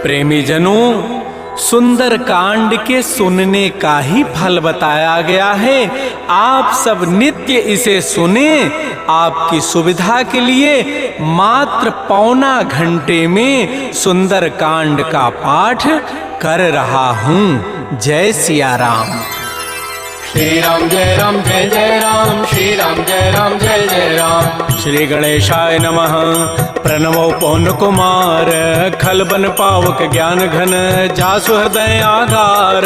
प्रेमी जनों, सुंदर कांड के सुनने का ही फल बताया गया है। आप सब नित्य इसे सुने। आपकी सुविधा के लिए मात्र पौना घंटे में सुंदर कांड का पाठ कर रहा हूँ। जय सिया राम। श्री राम जय राम, श्री राम जय जय राम। श्री गणेशाय नमः। प्रणवो पौन कुमार, खल बन पावक ज्ञान घन, जासु हृदय आधार,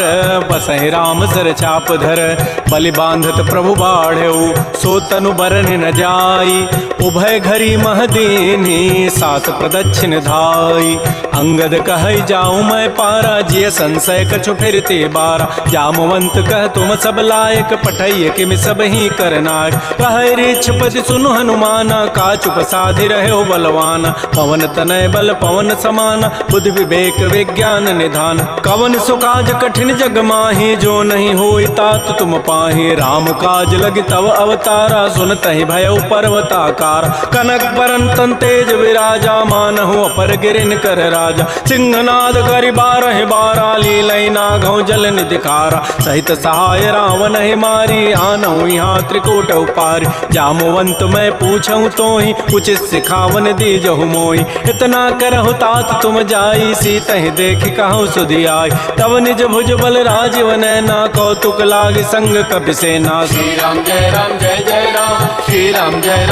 बसहि राम सर चाप धर, बलि बांधत प्रभु बाढ़ऊ, सो तनु बरन न जाई, उभय घरी महदीनी, सात प्रदक्षिण धाई। अंगद कह जाऊं मैं पारा, जिय संशय कछु फिरते बारा, जामवंत कह तुम सब लायक, पठैय किम सब ही करनाय। कह ऋक्षपति सुनु हनुमाना, का चुप साधि रहे बलवान, पवन तनय बल पवन समान, बुद्धि विवेक विज्ञान निधान। कवन सुकाज कठिन जग माही, जो नहीं होई तात तुम पाही। राम काज लगी तव अवतारा, सुनतहि भयउ पर्वताकार। कनक बरन तन तेज विराजा, मानहु अपर गिरिन कर राजा। सिंहनाद करि बारहि बारा, लीलई नागहु जल निधिकारा। सहित सहाय रावण ही मारी, आनहु यहाँ त्रिकूट उपारी। जामवंत मैं पूछऊं तोहि, उचित सिखावन दीजहु मोहि। इतना करहु तात तुम जाई, सीतहि देखि कहु सुधि आई। तब निज भुज बल राजीव नैना, कौतुक लागी संग कपिसेना। श्री राम जय राम, श्री राम जय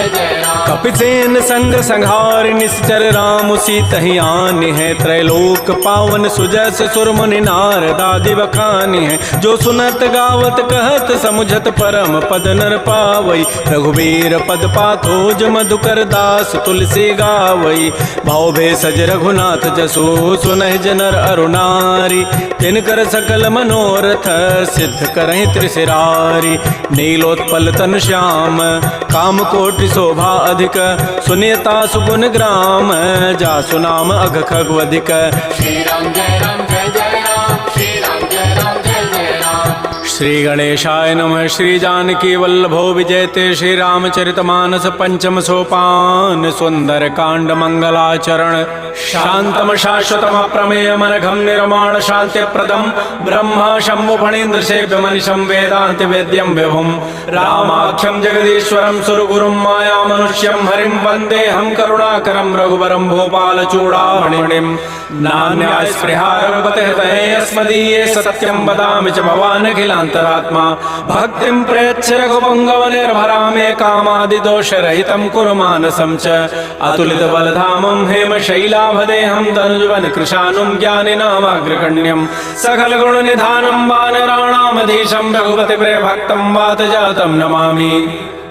जय राम। कपिसेन संग संहार, निश्चर राम सीतहि आनि है। त्रैलोक पावन सुजस सुर मुनि नारद आदि बखानी है। जो सुनत गावत कहत समुझत, परम पद नर पावई। रघुबीर पद पाथोज मधुकर दास, तुलसी गावई। भाव भेषज रघुनाथ जसो, सुनहि जनर अरुणारी। तिनकर सकल मनोरथ, सिद्ध करहि त्रिशिरारी। नीलोत्पल तन श्याम, काम कोटि शोभा अधिक। सुनियता सुगुण ग्राम, जासु नाम अघ खगवधिक। श्री राम जय राम, श्री राम जय जय राम। श्री गणेशाय नमः। श्री जानकी वल्लभो विजयते, श्री रामचरितमानस पंचम सोपान। सुंदर कांड मंगलाचरण, शांतम शाश्वतम प्रमेयम अनघम निर्माण शांति प्रदम। ब्रह्मा शंभु फणीन्द्र सेव्य मनिषं, वेदांत वेद्यम विभुम। रामाख्यम जगदीश्वरम सुरगुरुम, माया मनुष्यम हरिम वंदे हम करुणाकरम। रघुवरम भूपाल चूड़ामणिम, नान्याय स्पृहा रघुपते हृदये अस्मदीये। सत्यम वदामि च भवान् अखिलान्तरात्मा। भक्तिं प्रयच्छ रघुपुंगव निर्भरा मे, कामादिदोष रहितं कुरु मानसं च। अतुलित बलधामं हेमशैलाभदेहं, तनुजवन कृशानुं ज्ञानिनामाग्रगण्यं। सकल गुण निधानं वानराणामधीशं, रघुपति प्रिय भक्तं वात जातं नमामि।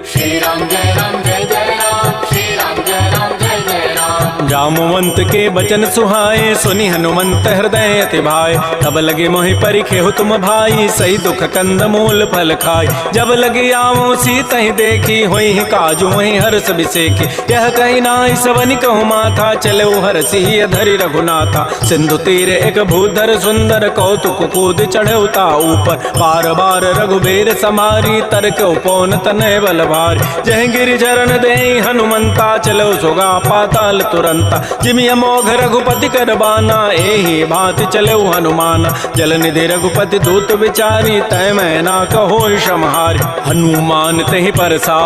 श्री राम जय राम, श्री राम जय जय राम। जामवंत के बचन सुहाए, सुनि हनुमंत हृदय अति भाए। तब लगे मोहि परिखेहु तुम भाई, सही दुख कंद मूल फल खाई। जब लगे आवो सीतहि देखी, होई काजू वही हर्ष बिसेकी। यह कही नाई सवनि कहु माथा, चले हरसि धरि रघुनाथा। सिंधु तीर एक भूधर सुंदर, कौतुक कूद चढ़ऊ ता ऊपर। बार बार रघुबीर समारी, तरक उपौन तनय बल भारी। जह गिरि चरण देहि हनुमंता, चलो सुगा पाताल तुरंता। जिमि अमोघ रघुपति कर बाना, एहि भांति चलऊ हनुमान। जल निधि रघुपति दूत विचारी, तय मैं ना कहो समहारी। हनुमान तहि परसा,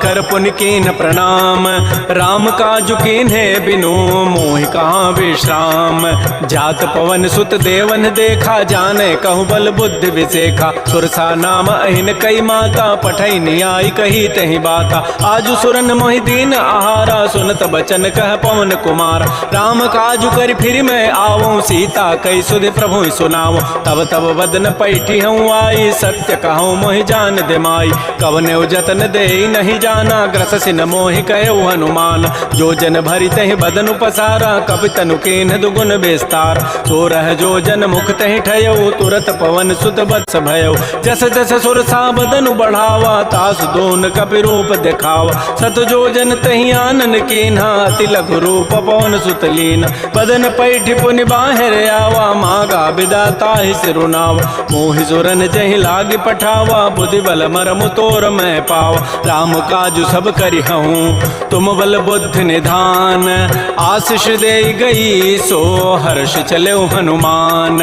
कर पुनि कीन प्रणाम। राम काजु कीन्हे बिनु, मोहि कहाँ विश्राम। जात पवन सुत देवन देखा, जाने कहु बल बुद्धि विसेखा। सुरसा नाम अहिन कई माता, पठई नियाई कही तहि बाता। आजु सुरन मोहि दीन आहारा, सुनत बचन कह पवन कुमार। राम काजु कर फिर मैं आवूं, सीता कई सुधि प्रभु सुनाऊं। तब तब बदन पैठी हूँ आई, सत्य कहूँ मोहि जान दे माई। कवने जतन दे नहीं जाना, ग्रससि न मोहि कहु हनुमान। जो जन भरि तहि बदन पसारा, कपि तनु कीन्ह दुगुन विस्तार। सो रह जो जन मुख तहि ठयऊ, तुरत पवन सुत बत्स भयऊ। जस जस सुरसा बदन बढ़ावा, तास दोन कपि रूप दिखावा। सत जो जन तहि आनन कीन्हा, अति लघु रूप रूप पवन सुतलीन बदन पैठ पुनि बाहर आवा मागा विदाता ही सिरुनावा मोहि सुरन जहि लाग पठावा बुद्धि बल मरमु तोर मैं पावा राम काजु सब करि हूँ तुम बल बुद्धि निधान आशीष दे गई सो हर्ष चले हनुमान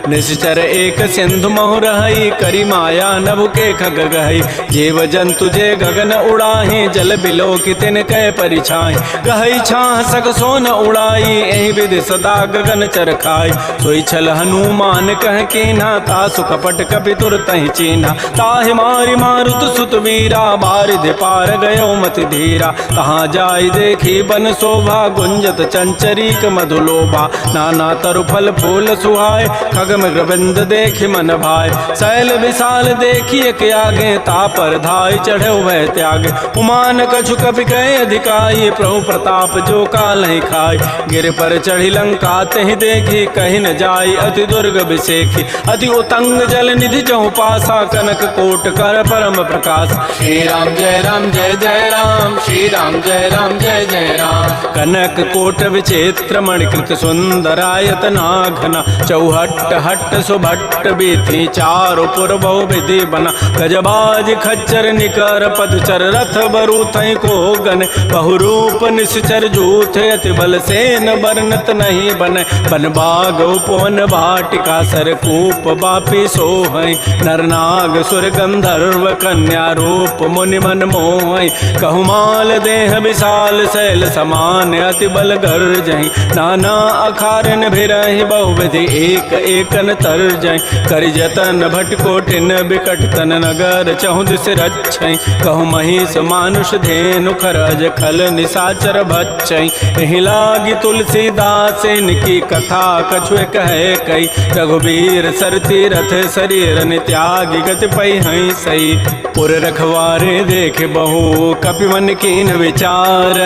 निश्चर एक सिंधु महु रही करी माया नभ के खग गई जीव जंतु जे गगन उड़ाही जल बिलो की तिन कह परिछाई गहई छाह सक सोन उड़ाई एहि विधि सदा गगन चर खाई सोई छल हनुमान कह कीन्हा तासु कपट कपि तुर तहि चीन्हा ताहि मारि मारुत सुत वीरा बारिधि पार गयो मति धीरा तहाँ जाई देखी बन शोभा गुंजत चंचरीक मधुलोभा नाना तरु फल फूल सुहाय खगम गोविंद देखि मन भाय शैल विशाल देखिए के आगे तापर धाय चढ़े वह त्यागे उमान कछु कपि कहे अधिकाई प्रभु प्रताप जो काल ही खाई गिर पर चढ़ी लंका तहि देखी कहीं न जाई अति दुर्ग विसेखी अति उतंग जल निधि जहु पासा कनक कोट कर परम प्रकाश श्री राम जय राम जय जय राम श्री राम जय राम जय जय राम कनक कोट विचित्र मणिकृत सुंदरायत नाघना चौहट्ट हट्ट सुभट्ट बीथी चारु पुर बहु विधि बना गजबाज खच्चर निकर पदचर रथ बरु थई को गन बहुरूप निश्चर जूथ अति बल सेन बरनत नहीं बन बन बाग उपवन भाटिका सर कूप बापी सोहै नरनाग सुर गंधर्व कन्या रूप मुनि मन मोहै कहु देह विशाल शैल समान अति बल गर्जहि नाना अखारन भिरहि बहुविधि एक एकन तरजहि करि जतन भट कोटिन बिकट तन नगर चहु दिस रक्षै कहु महिष मानुष धेनु खरज खल निसाचर भक्षै एहि लागी तुलसीदास इनकी कथा कछुए कहे कई रघुबीर सर तीरथ शरीर त्यागी गति पै हई सही पुर रखवारे देख बहु कपि मन कीन विचार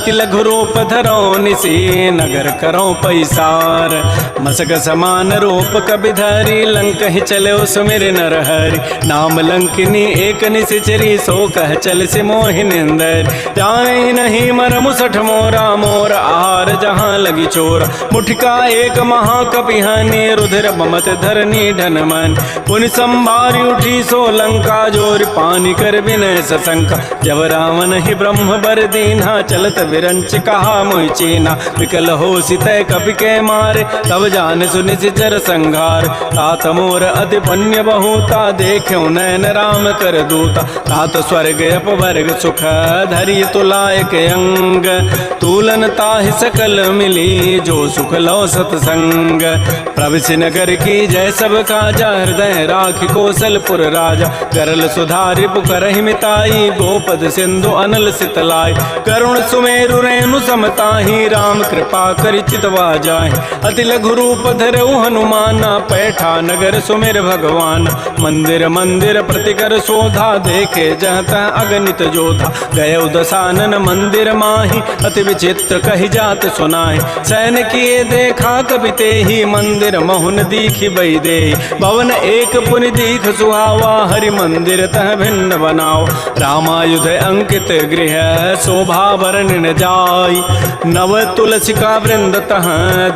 तिलघु रूप धरो निसी नगर करो पैसार मसक समान रूप कपि धरी लंक ही चले सुमिर नर हरि नाम लंकिनी एक निशिचरी सो कह चल से मोहि निंदर जाए नहीं मर मुसठ मोरा मोर आहार जहाँ लगी चोर मुठका एक महाकपि हनि रुधिर बमत धरनी ढन मन पुनि संभारी उठी सो लंका जोर पानी कर विनय सशंका जब रावण ही ब्रह्म बर दीन्हा चलत विरंच कहा मोहि चीना विकल हो सितय कपि के मारे तब जान सुनि सिचर संघार तात मोर अति पुण्य बहुता देख्यो नैन राम कर दूता तात स्वर्ग अपवर्ग सुख धरि तुलायक अंग तूलन ताहि सकल मिली जो सुख लो सतसंग प्रविश नगर की जय सब काजा हृदय राखि कौशलपुर राजा करल सुधारि पुकरहि मिताई गोपद सिंधु अनल सितलाई करुण सुमेरु रेणु समताहि राम कृपा करि चितवा जाहि अति लघु रूप धरऊ हनुमाना पैठा नगर सुमिर भगवान मंदिर मंदिर प्रतिकर शोधा देखे जहता अगणित जोधा गय दसानन मंदिर माही अति विचित्र कहि जात सुनाहि सैन किए देखा कपि तेहि मंदिर महुन दीखि बई दे भवन एक पुनि दीख सुहावा हरि मंदिर तह भिन्न बनाओ रामायुध अंकित गृह शोभा वर्णन जाय नव तुलसिका वृंद तह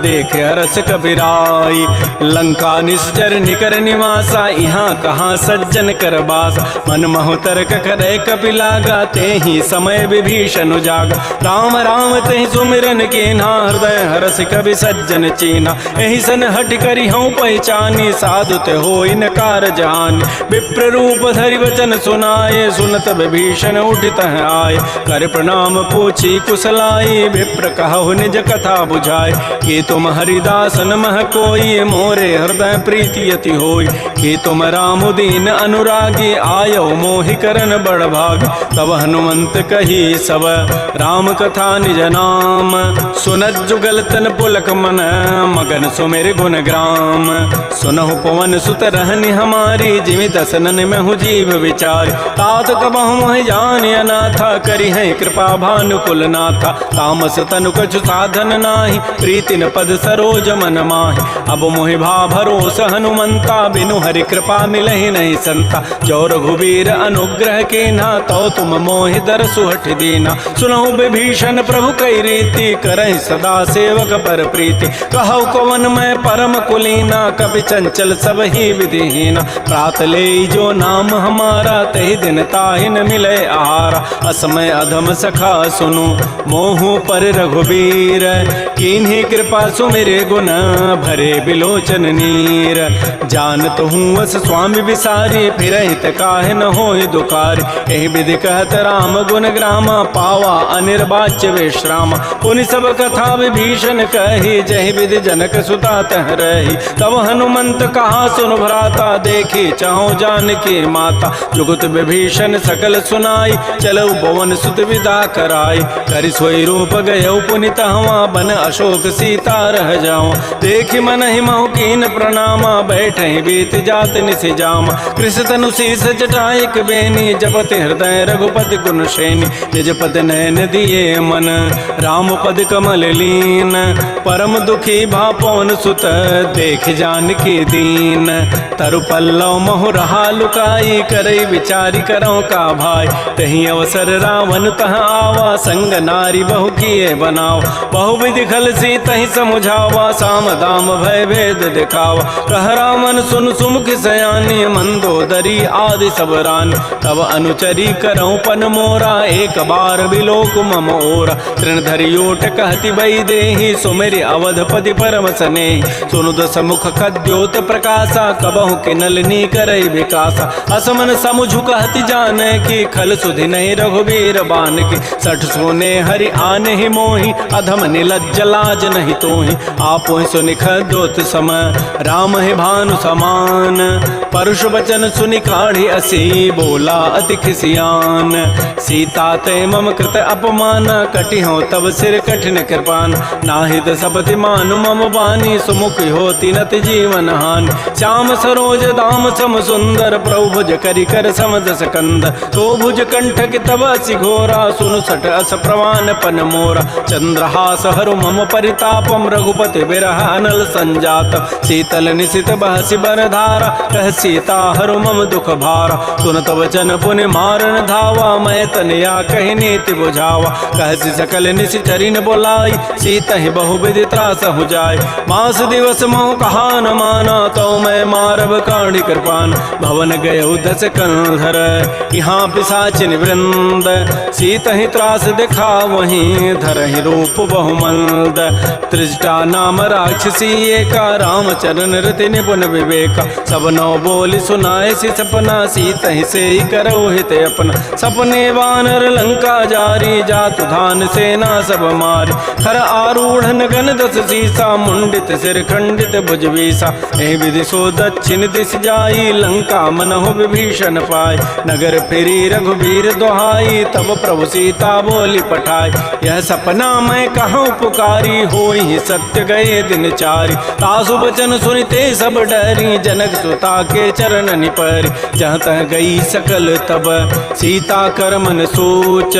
देख रस कबिराई लंका निश्चर निकर निवासा यहाँ कहाँ सज्जन कर बास मन महु तर्क करे कपि लागा तेहि समय विभीषण जागा राम राम तेहि सुमिरन कीन्हा हृदय हरस कवि सज्जन चीना एहि सन हट करि हूँ पहचानी साधु ते होई न कारज हानि विप्र रूप धरि वचन सुनाए सुनत विभीषण उठित आए कर प्रणाम पूछी कुशलाई विप्र कहु निज कथा बुझाए कि तुम हरिदास नमः कोई मोरे हृदय प्रीति अति होई कि तुम राम दीन अनुरागी आयो मोहि करन बड़ भाग तब हनुमंत कही सब राम कथा निज नाम सुनत जुगल तन पुलक मन मगन सुमेर गुण ग्राम सुनहु पवन सुत रहनि हमारी जिमि दसनन में हूँ जीव विचार तात कबहु मोहि जान अनाथा करि है कृपा भानुकुल नाथा तामस तनु कछु साधन नाही प्रीति न पद सरोज मन माहि अब मोहि भा भरोस हनुमंता बिनु हरि कृपा मिलहि नहीं संता जो रघुबीर अनुग्रह के ना तो तुम मोहि दर सुहठ दीना सुनहु विभीषण प्रभु कई रीति, करहि सदा सेवक पर प्रीति। कहु कवन मैं परम कुलीना, कपि चंचल सब ही विधिहीना। प्रात ले जो नाम हमारा, तहि दिन ताहि न मिले आहारा। असमय अधम सखा सुनु, मोहु पर रघुबीर। कीन्ही कृपा सुमिरे गुण, भरे बिलोचन नीर। जानत हूँ अस स्वामी विसारी, फिरहित काहे न होय दुकारी। एहि विधि कहत राम गुण ग्रामा, पावा अनिर्वाच्य विश्राम। पुनि सब कथा विभीषण कही, जहि विधि जनक सुता तह रही। तब हनुमंत कहा सुन भ्राता, देखी चाहो जानकी माता। जुगत विभीषण सकल सुनाई, चलऊ पवन सुत विदा कराई। करि सोई रूप गयऊ पुनि तहवा, बन अशोक सीता रह जाओ। देखि मन ही महु कीन प्रणामा, बैठे बीत जात निसि जामा। कृष तनु शीस जटाइक बेनी, जपति हृदय रघुपति गुण श्रेणी। निज पद नयन दिए मन, राम पद कमल लीन। परम दुखी भा पवन सुत, देख जानकी दीन। तरु पल्लव महु रहा लुकाई, करई विचारी करौ का भाई। तही अवसर रावण तह आवा, संग नारी बहु किए बनाओ। बहु विधि खल सी तही समुझावा, साम दाम भय भेद दिखावा। कह रामन सुन सुमुख सयानी, मंदोदरी आदि सब रानी। तब अनुचरी करऊं पन मोरा, एक बार बिलोक मम ओरा। तृणधरि ओट कहति बई देहि, सुमेरि अवधपति परम स्नेहि। सुनु दस मुख खद्योत प्रकाशा, कबहु किनलनी करई विकासा। असमन समुझु कहति जाने की, खल सुधि नहीं रघुबीर बान की। सठ सोने हरि आने ही मोहि, अधम निलज्ज लाज नहीं तोहि। आपो सुनि खद्योत सम, राम है भानु समान। परुष वचन सुनि काढ़ी असी, बोला अति खिसियान। सीता ते मम कृत अपमान, कटिहो तब सिर कठिन कृपान। नाहित सपति मानु मम बानी, सुमुख होती नति जीवन हानि। श्याम सरोज दाम सम सुंदर, प्रभु भुज करि कर समदस कंद। तो भुज कंठक तब असि घोरा, सुनु सट अस प्रवान पन मोरा। चंद्रहास हरु मम परितापम, रघुपति बिरह अनल संजात। शीतल निशित बहसि बरधारा, कह सीता हरु मम दुख भारा। सुनत वचन पुनि मारन धावा, मैं तनया कहि नीति बुझावा। कहसि सकल निशिचरि न बोलाई, सीता ही बहु विधि त्रास हो जाय। मास दिवस मोह कहा न माना, तो मैं मारब काढ़ी कृपान। भवन गयउ दस कंधर, यहाँ पिशाचिन वृंद। सीता ही त्रास दिखा वहीं, धरहि रूप बहुमंद। त्रिजटा नाम राक्षसी एका, रामचरण रति निपुण विवेका। सब नौ बोली सुनाए सी सपना, सीता ही से ही करऊ हित अपना। सपने वानर लंका जारी, जातु धान सेना सब मारी। खर आरूढ़ गन दस सीसा, मुंडित सिर खंडित भुज बीसा। एहि विधि सो दक्षिण दिश जाई, लंका मनहु विभीषण पाय। नगर फिरी रघुबीर दोहाई, तब प्रभु सीता बोली पठाई। यह सपना मैं कहूँ पुकारी, होई सत्य गए दिन चारी। तासु बचन सुनते सब डरी, जनक सुता के चरण निपरि। जहाँ तह गई सकल तब, सीता कर मन सोच।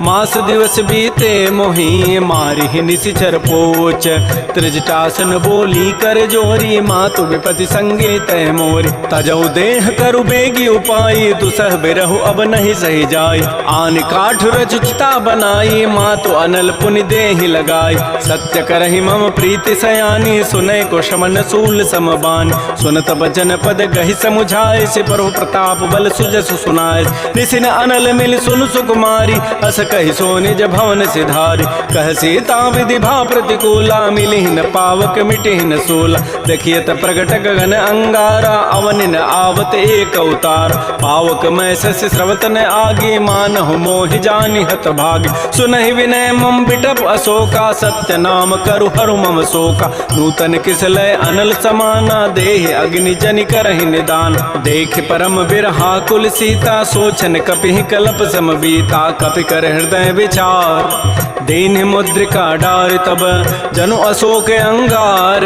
मास दिवस बीते मोहि, मारि निशिचर पोच। त्रिजटासन बोली कर जोरी, मातु विपति संगे तय मोरी। तजौ देह करु बेगी उपाई, दुसह बिरहु अब नहीं सही जाय। आन काठ रचिता बनाई, मातु अनल पुनि देहि लगाई। सत्य करहि मम प्रीति सयानी, सुनै को शमन सूल समबान। सुनत बचन पद गहि समुझाए, से प्रभु प्रताप बल सुजस सुनाए। निसिन अनल मिल सुन सुकुमारी, अस कहि सो निज भवन सिधारी। कह सीता विधि भा प्रतिकूला, मिलिहिन पावक मिटिहिन सूला। देखियत प्रगट गगन अंगारा, अवनिन आवत एक अवतार। पावक मैं शशि स्रवत न आगी, मानहु मोहि जानि हत भागी। सुनहि विनय मम बिटप अशोका, सत्य नाम करु हरु मम शोका। नूतन किसलय अनल समाना, देहि अग्नि जनि करहि निदान। देख परम बिरहा कुल सीता, सोचन कपिहि कलप सम बीता। कपि कर हृदय विचार, दीन मुद्रिका डार। तब जनु अशोक अंगार,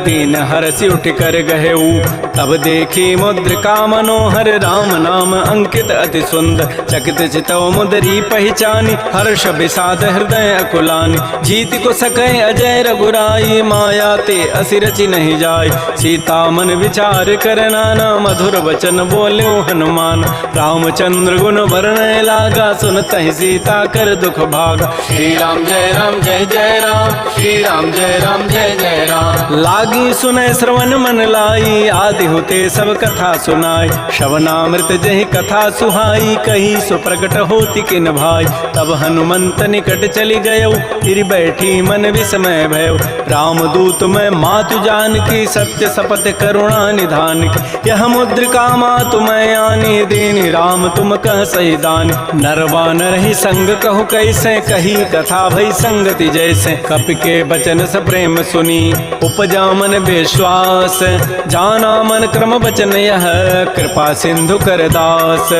दीन हरसि उठ कर गहेऊ, तब देखी मुद्रिका मनोहर राम नाम अंकित अति सुंदर। चकित चितव मुदरी पहचानी हर्ष विषाद हृदय अकुलानी। जीत को सकै अजय रघुराई माया ते असि रचि नहीं जाय। सीता मन विचार कर नाना मधुर वचन बोले हनुमान। रामचंद्र गुण वर्णय लागा सुनतहि सीता कर दुख भागा। श्री राम जय राम श्री राम जय जय राम। लागी सुनय श्रवण मन लाई आदि होते सब कथा सुनाई। श्रवणामृत जहि कथा सुहाई कही सो प्रकट होति किन भाई। तब हनुमंत निकट चली गयो फिर बैठी मन विस्मय भयो। रामदूत मैं मातु जान की सत्य शपथ करुणा निधान की। यह मुद्रिका मातु मैं आनी दीनी राम तुम कह सही दानी। नरवा नर ही संग कहु कैसे कही कथा भई संगति जैसे। कपि के बचन स प्रेम सुनी उपजा मन विश्वास। जाना मन क्रम बचन यह कृपा सिंधु कर दास।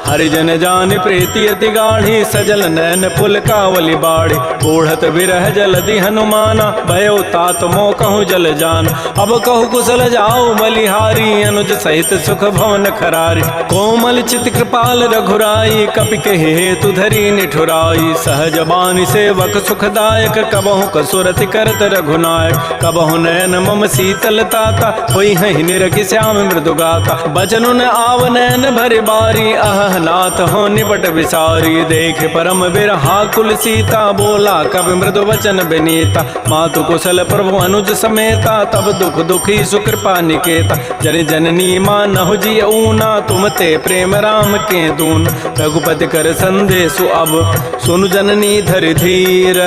हरिजन जान प्रीति अति गाढ़ी सजल नैन पुल कावली बाड़ी। बूढ़त विरह जलधि हनुमाना भयो तात मोह कहूँ जल जान। अब कहु कुशल जाओ बलिहारी अनुज सहित सुख भवन खरारी। कोमल चित कृपाल रघुराई कपि के हेतु धरी निठुराई। सहज बानी सेवक सुखदायक कबहु कसुरति करत रघुनायक। कबहु नयन मम शीतल ताता होई हहि निरखि श्याम मृदु गाता। बचनु न आव नयन भरि बारी अह नाथ हो निपट विसारी। देख परम बिरहा कुल सीता बोला कवि मृदु वचन विनीता। मातु कुशल प्रभु अनुज समेता तब दुख दुखी सुकृपा निकेता। जन जननी मानहु जिय ऊना तुम ते प्रेम राम के दून। रघुपति कर संदेशु अब सुनु जननी धरि धीर।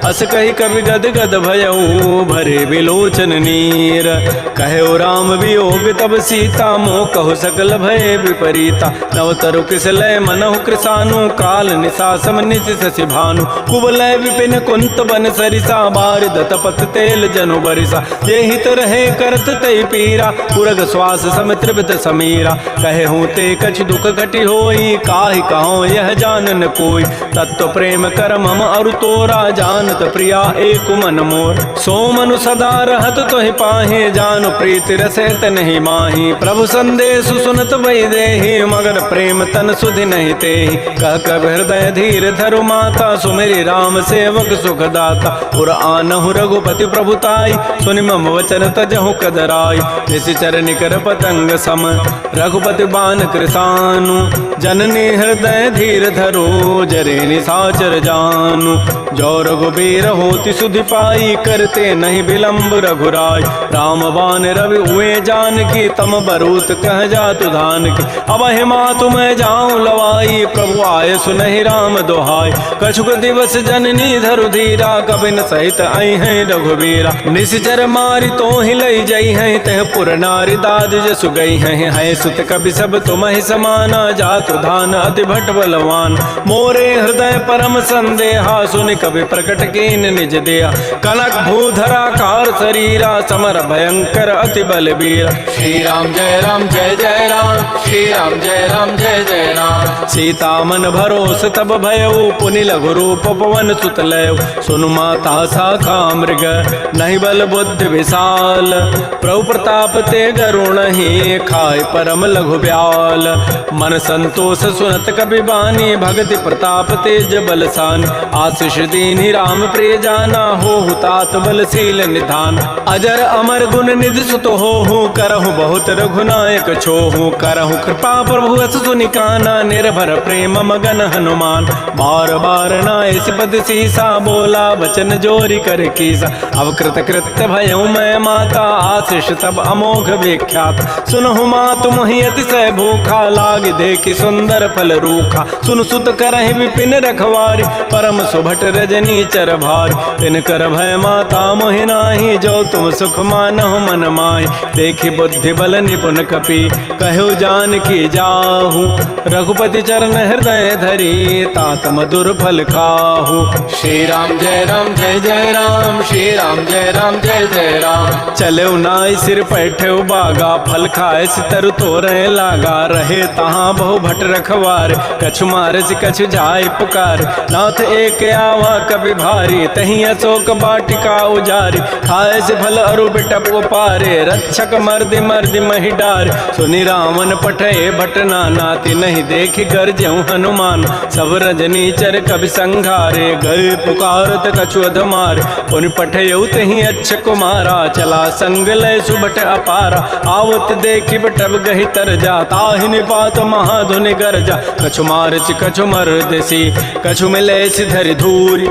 अस कही कवि गद गद भयऊ भरे विलोचन नीर। कहो राम वियोग तब सीता मोह कहु सकल भय विपरीता। नवतरु किसलय मनहु कृसानु काल निशा समनित शशि भानु। कुवलय विपिन कुंत बन सरिसा बारिद तपत तेल जनु बरिसा। ये हित रहे करत तय पीरा पुरग श्वास सम त्रिवित समीरा। कहे हूँ ते कछ दुख घटी होई काहि कहो यह जानन कोई। तत्व प्रेम कर मम अरु तोरा जानत प्रिया एक मन मोर। सो मनु सदा रहत तोहि पाहि जानु प्रीति रसैत नहीं माही। प्रभु संदेश सुनत वै देहि मगर प्रेम तन सुधि नहीं तेहि। कह कब हृदय धीर धरु माता सुमेरि राम सेवक सुखदाता। पुर आनहु रघुपति प्रभुताई सुनि मम वचन तजहु कदराई। निशिचर निकर पतंग सम रघुपति बान कृसानु। जननी हृदय धीर धरो जरे निशाचर जानु। जो रघुबीर होति सुधि पाई करते नहीं विलंब रघुराई। राम बान रवि हुए जान की तम बरूत कह जातु धान की। अब हिमा तुम्हें जाऊं लवाई प्रभु आय सुनहि राम दोहाई। कछुक दिवस जननी धरु धीरा कबिन सहित आई हैं रघुबीरा। निशिचर मारी तो ही लई जई हैं तह पुर नारी दाद जसु गई हैं। है सुत कवि सब तुम ही समाना जातु धान अति भट बलवान। मोरे हृदय परम संदेहा सुनि कवि प्रकट कीन निज दिया। कनक भूधरा कार शरीरा समर भयंकर अति बलबीरा। श्री राम जय राम श्री राम जय जय राम। सीता मन भरोस तब भयऊ पुनि लघु रूप पवन सुत लयऊ। सुनु माता शाखा मृग नहीं बल बुद्धि विशाल। प्रभु प्रताप ते गरुण ही खाय परम लघु ब्याल। मन संतोष सुनत कबि बानी भगति प्रताप तेज बलसान। आशीष दीनि राम प्रिय जाना हो तात बलशील निधान। अजर अमर गुण निधि सुत हो करहु बहुत रघुनायक छोहु। करहु कृपा प्रभु अस सुनि काना निर्भर प्रेम मगन हनुमान। बार बार नाय सिपद सीसा बोला वचन जोरी कर कीसा। अब कृत कृत्य भयउ मैं माता आशीष तब अमोघ विख्यात। सुनहु मातु मोहि अतिशय भूखा लाग देखि सुंदर फल रूखा। सुन सुत करहि विपिन रखवारी परम सुभट रजनी चर भारी। तिन कर भय माता मोहि नाही जो तुम सुख मानहु मन माहि। देखि बुद्धि बल निपुण कपि कहु जान की जाहू। रघुपति चरण हृदय धरी तात मधुर फल खाहू। श्री राम जय राम श्री राम जय राम। चले नाई सिर पैठे बागा फल खाए सितर तोरे लागा। रहे तहाँ बहु भट रखवार कछु मारस कछु जाय पुकार। नाथ एक आवा कवि भारी तही अशोक बाटिका उजारी। खाए से फल अरु बिटप उपारे रक्षक मर मर्द मर्द मही डार। सुनि रावण पठे भटना नाति नहीं देख गर्जऊ हनुमान। सब रजनीचर कवि संघारे गए पुकारत कछु अधमार। पुनि पठयऊ तहि अच्छ कुमारा चला संग लय सुबट अपारा। आवत देखि बटब गहि तर जा ताहि निपात महाधुनि गरजा। कछु मारच कछु मर्दसी कछु मिले धरि धूरी।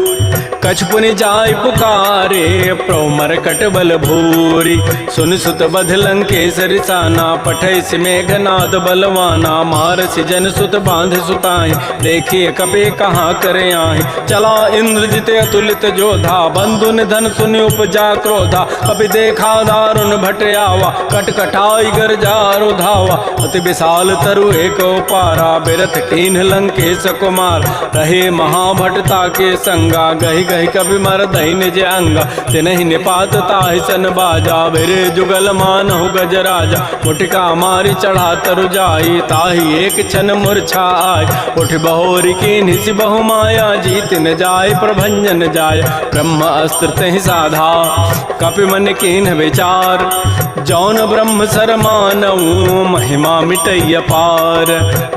कछु पुनि जाय पुकारे प्रभु मरकट बल भूरी। सुन सुत बध लंकेसर साना पठै सि मेघनाद बलवाना। मारसि जन सुत बांध सुताहि देखिए कपे कहाँ करे आहि। चला इंद्रजित अतुलित जोधा बंधु निधन सुनि उपजा क्रोधा। कपि देखा दारुण भट आवा कटकटाई गरजारो धावा। अति विशाल तरु एक पारा बिरथ कीन्ह लंकेश कुमार। रहे महाभटता के संगा गहि गहि कवि मरदहि निज अंगा। तिनहि निपात ताहि सन बाजा बिरे जुगल मानहु गजराजा। मुटिका मारी चढ़ा तरु जाई ताहि एक क्षण मूर्छा आय। उठ बहोरी कीन्हि सि बहु माया जीत न जाय प्रभंजन जाय। ब्रह्म अस्त्र तहि साधा कपि मन कीन्ह विचार। जौन ब्रह्म सर मानऊ महिमा मिटैय पार।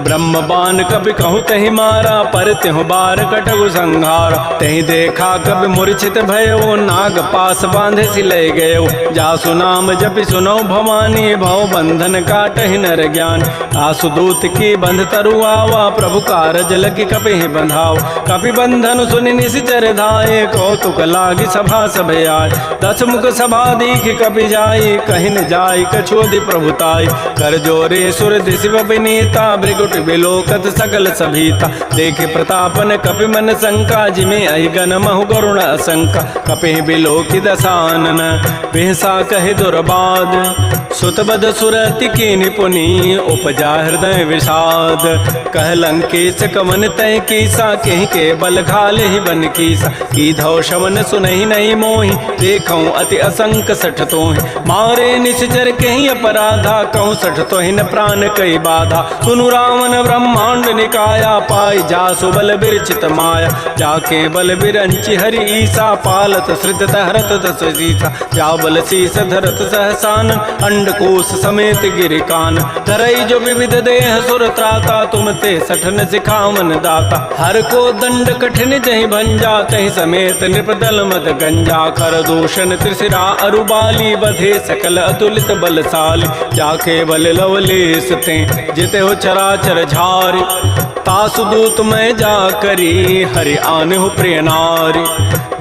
ब्रह्म बाण कपि कहूँ तहि मारा पर त्यों बार कटहु संहार। तहि देखा कपि मूर्छित भयो नाग पास बांधे सि लय गयो। जासु नाम जपि सुनौ भवानी भव बंधन काटहि नर ज्ञान। आसु दूत की बंध तरु आवा प्रभु कारज लगी कपि बंधाव। कपि बंधन सुनि निश्चर धाये कौतुक लागी सभा सब आय। 10 मुख सभा दीख कपि जाई कहि न जाय कछोदि प्रभुताई। कर जोरे सुर दिशिव विनीता भृगुट बिलोकत सकल सभीता। देखे प्रतापन कपि मन शंका जिमे अहि गन महु गरुण असंका। कपि बिलोकि दसानन बिहसा कहि दुर्बाद। सुतबद सुरति कीन्हि पुनि उपजा हृदय विषाद। कह लंकेश कवन तय कीसा केहि के बल घाल ही बन कीसा। की धौ शवन सुनहि नहीं मोहि देखऊँ अति असंक सठ तोहि। मारे निश्चर कहीं अपराधा कहूँ सठ तोहि न प्राण कई बाधा। सुनु रावण ब्रह्मांड निकाया पाई जासु बल विरचित माया। जाके बल विरंचि हरि ईसा पालत श्रित हरत दस सीसा। जा बल शीस धरत सहसान अंडकोश समेत गिरिकान। धरई जो विविध देह सुर त्राता तुम ते सठन सिखावन दाता। हर को दंड कठिन जहि भंजा तहि समेत नृपदल मद गंजा। कर दूषण त्रिशिरा अरुबाली बधे सकल अतुलित बलशाली। जाके बल लवलेस ते जिते हो चराचर झारी। तासु दूत मैं जा करी हरि आने हो प्रिय नारी।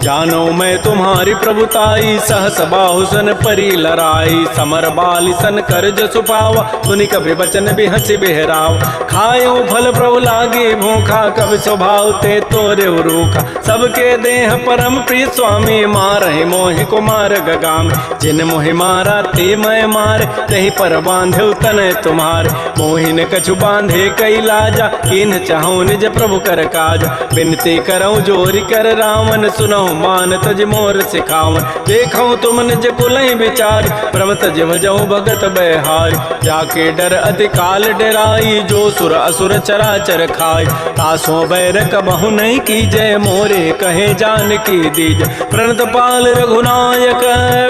जानो मैं तुम्हारी प्रभुताई सहस बाहु सन परी लराई। समर बाली सन कर जसु पावा सुनि कभी बचन भी हंसी बेहराव। खायो फल प्रभु लागे भूखा कभी स्वभाव ते तोरे रूखा। सबके देह परम प्रिय स्वामी मारहि मोहि कुमार गगाम। जिन मोहि मारा ते मैं मारे तही पर बांधे तनय तुम्हारे। मोहिन कछु बांधे कई लाजा कीन चाहूँ निज प्रभु कर काजा। विनती करऊँ जोरी कर रावण सुनऊ मान तज मोर सिखावन। देखऊँ तुम निज कुलहि विचार प्रभ तज भजऊँ भगत बहारी। जाके डर अति काल डराई जो सुर असुर चराचर खाई। तासों बैर कबहु नहीं कीजय मोरे कहे जान की दीज। प्रणत पाल रघुनायक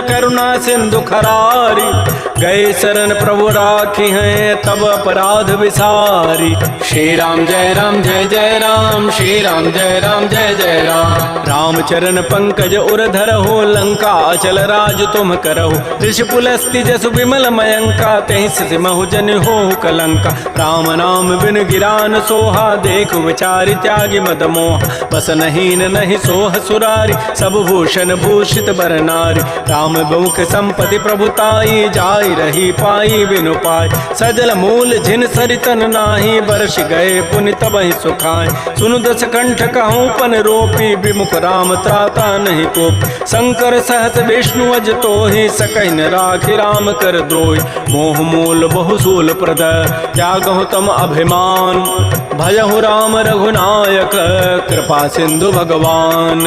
करुणा सिंधु खरारी। गए शरण प्रभु राखी हैं तब अपराध विसारी। श्री राम जय जय राम। श्री राम जय जय राम। राम चरण पंकज उरधर हो लंका अचल राज तुम करहु। ऋषि पुलस्ति जसु विमल मयंका तहि सिधि महु जन हो कलंका। राम नाम बिन गिरान सोहा देखु विचारि त्यागी मद मोह। बस नहीं नहीं सोह सुरारी सब भूषण भूषित बर नारी। राम बहुख संपत्ति प्रभुताई जाय रही पाई बिनु पाई। सजल मूल झिन सरितन नाही बरस गए पुनि तबहि सुखाय। सुनु दस कंठ कहूँ पन रोपी विमुख राम त्राता नहीं कोप। शंकर सहस विष्णु अज तोहि सकहि न राखि राम कर द्रोहि। मोह मूल बहुसूल प्रद त्यागहु तम अभिमान। भजहु राम रघुनायक कृपा सिंधु भगवान।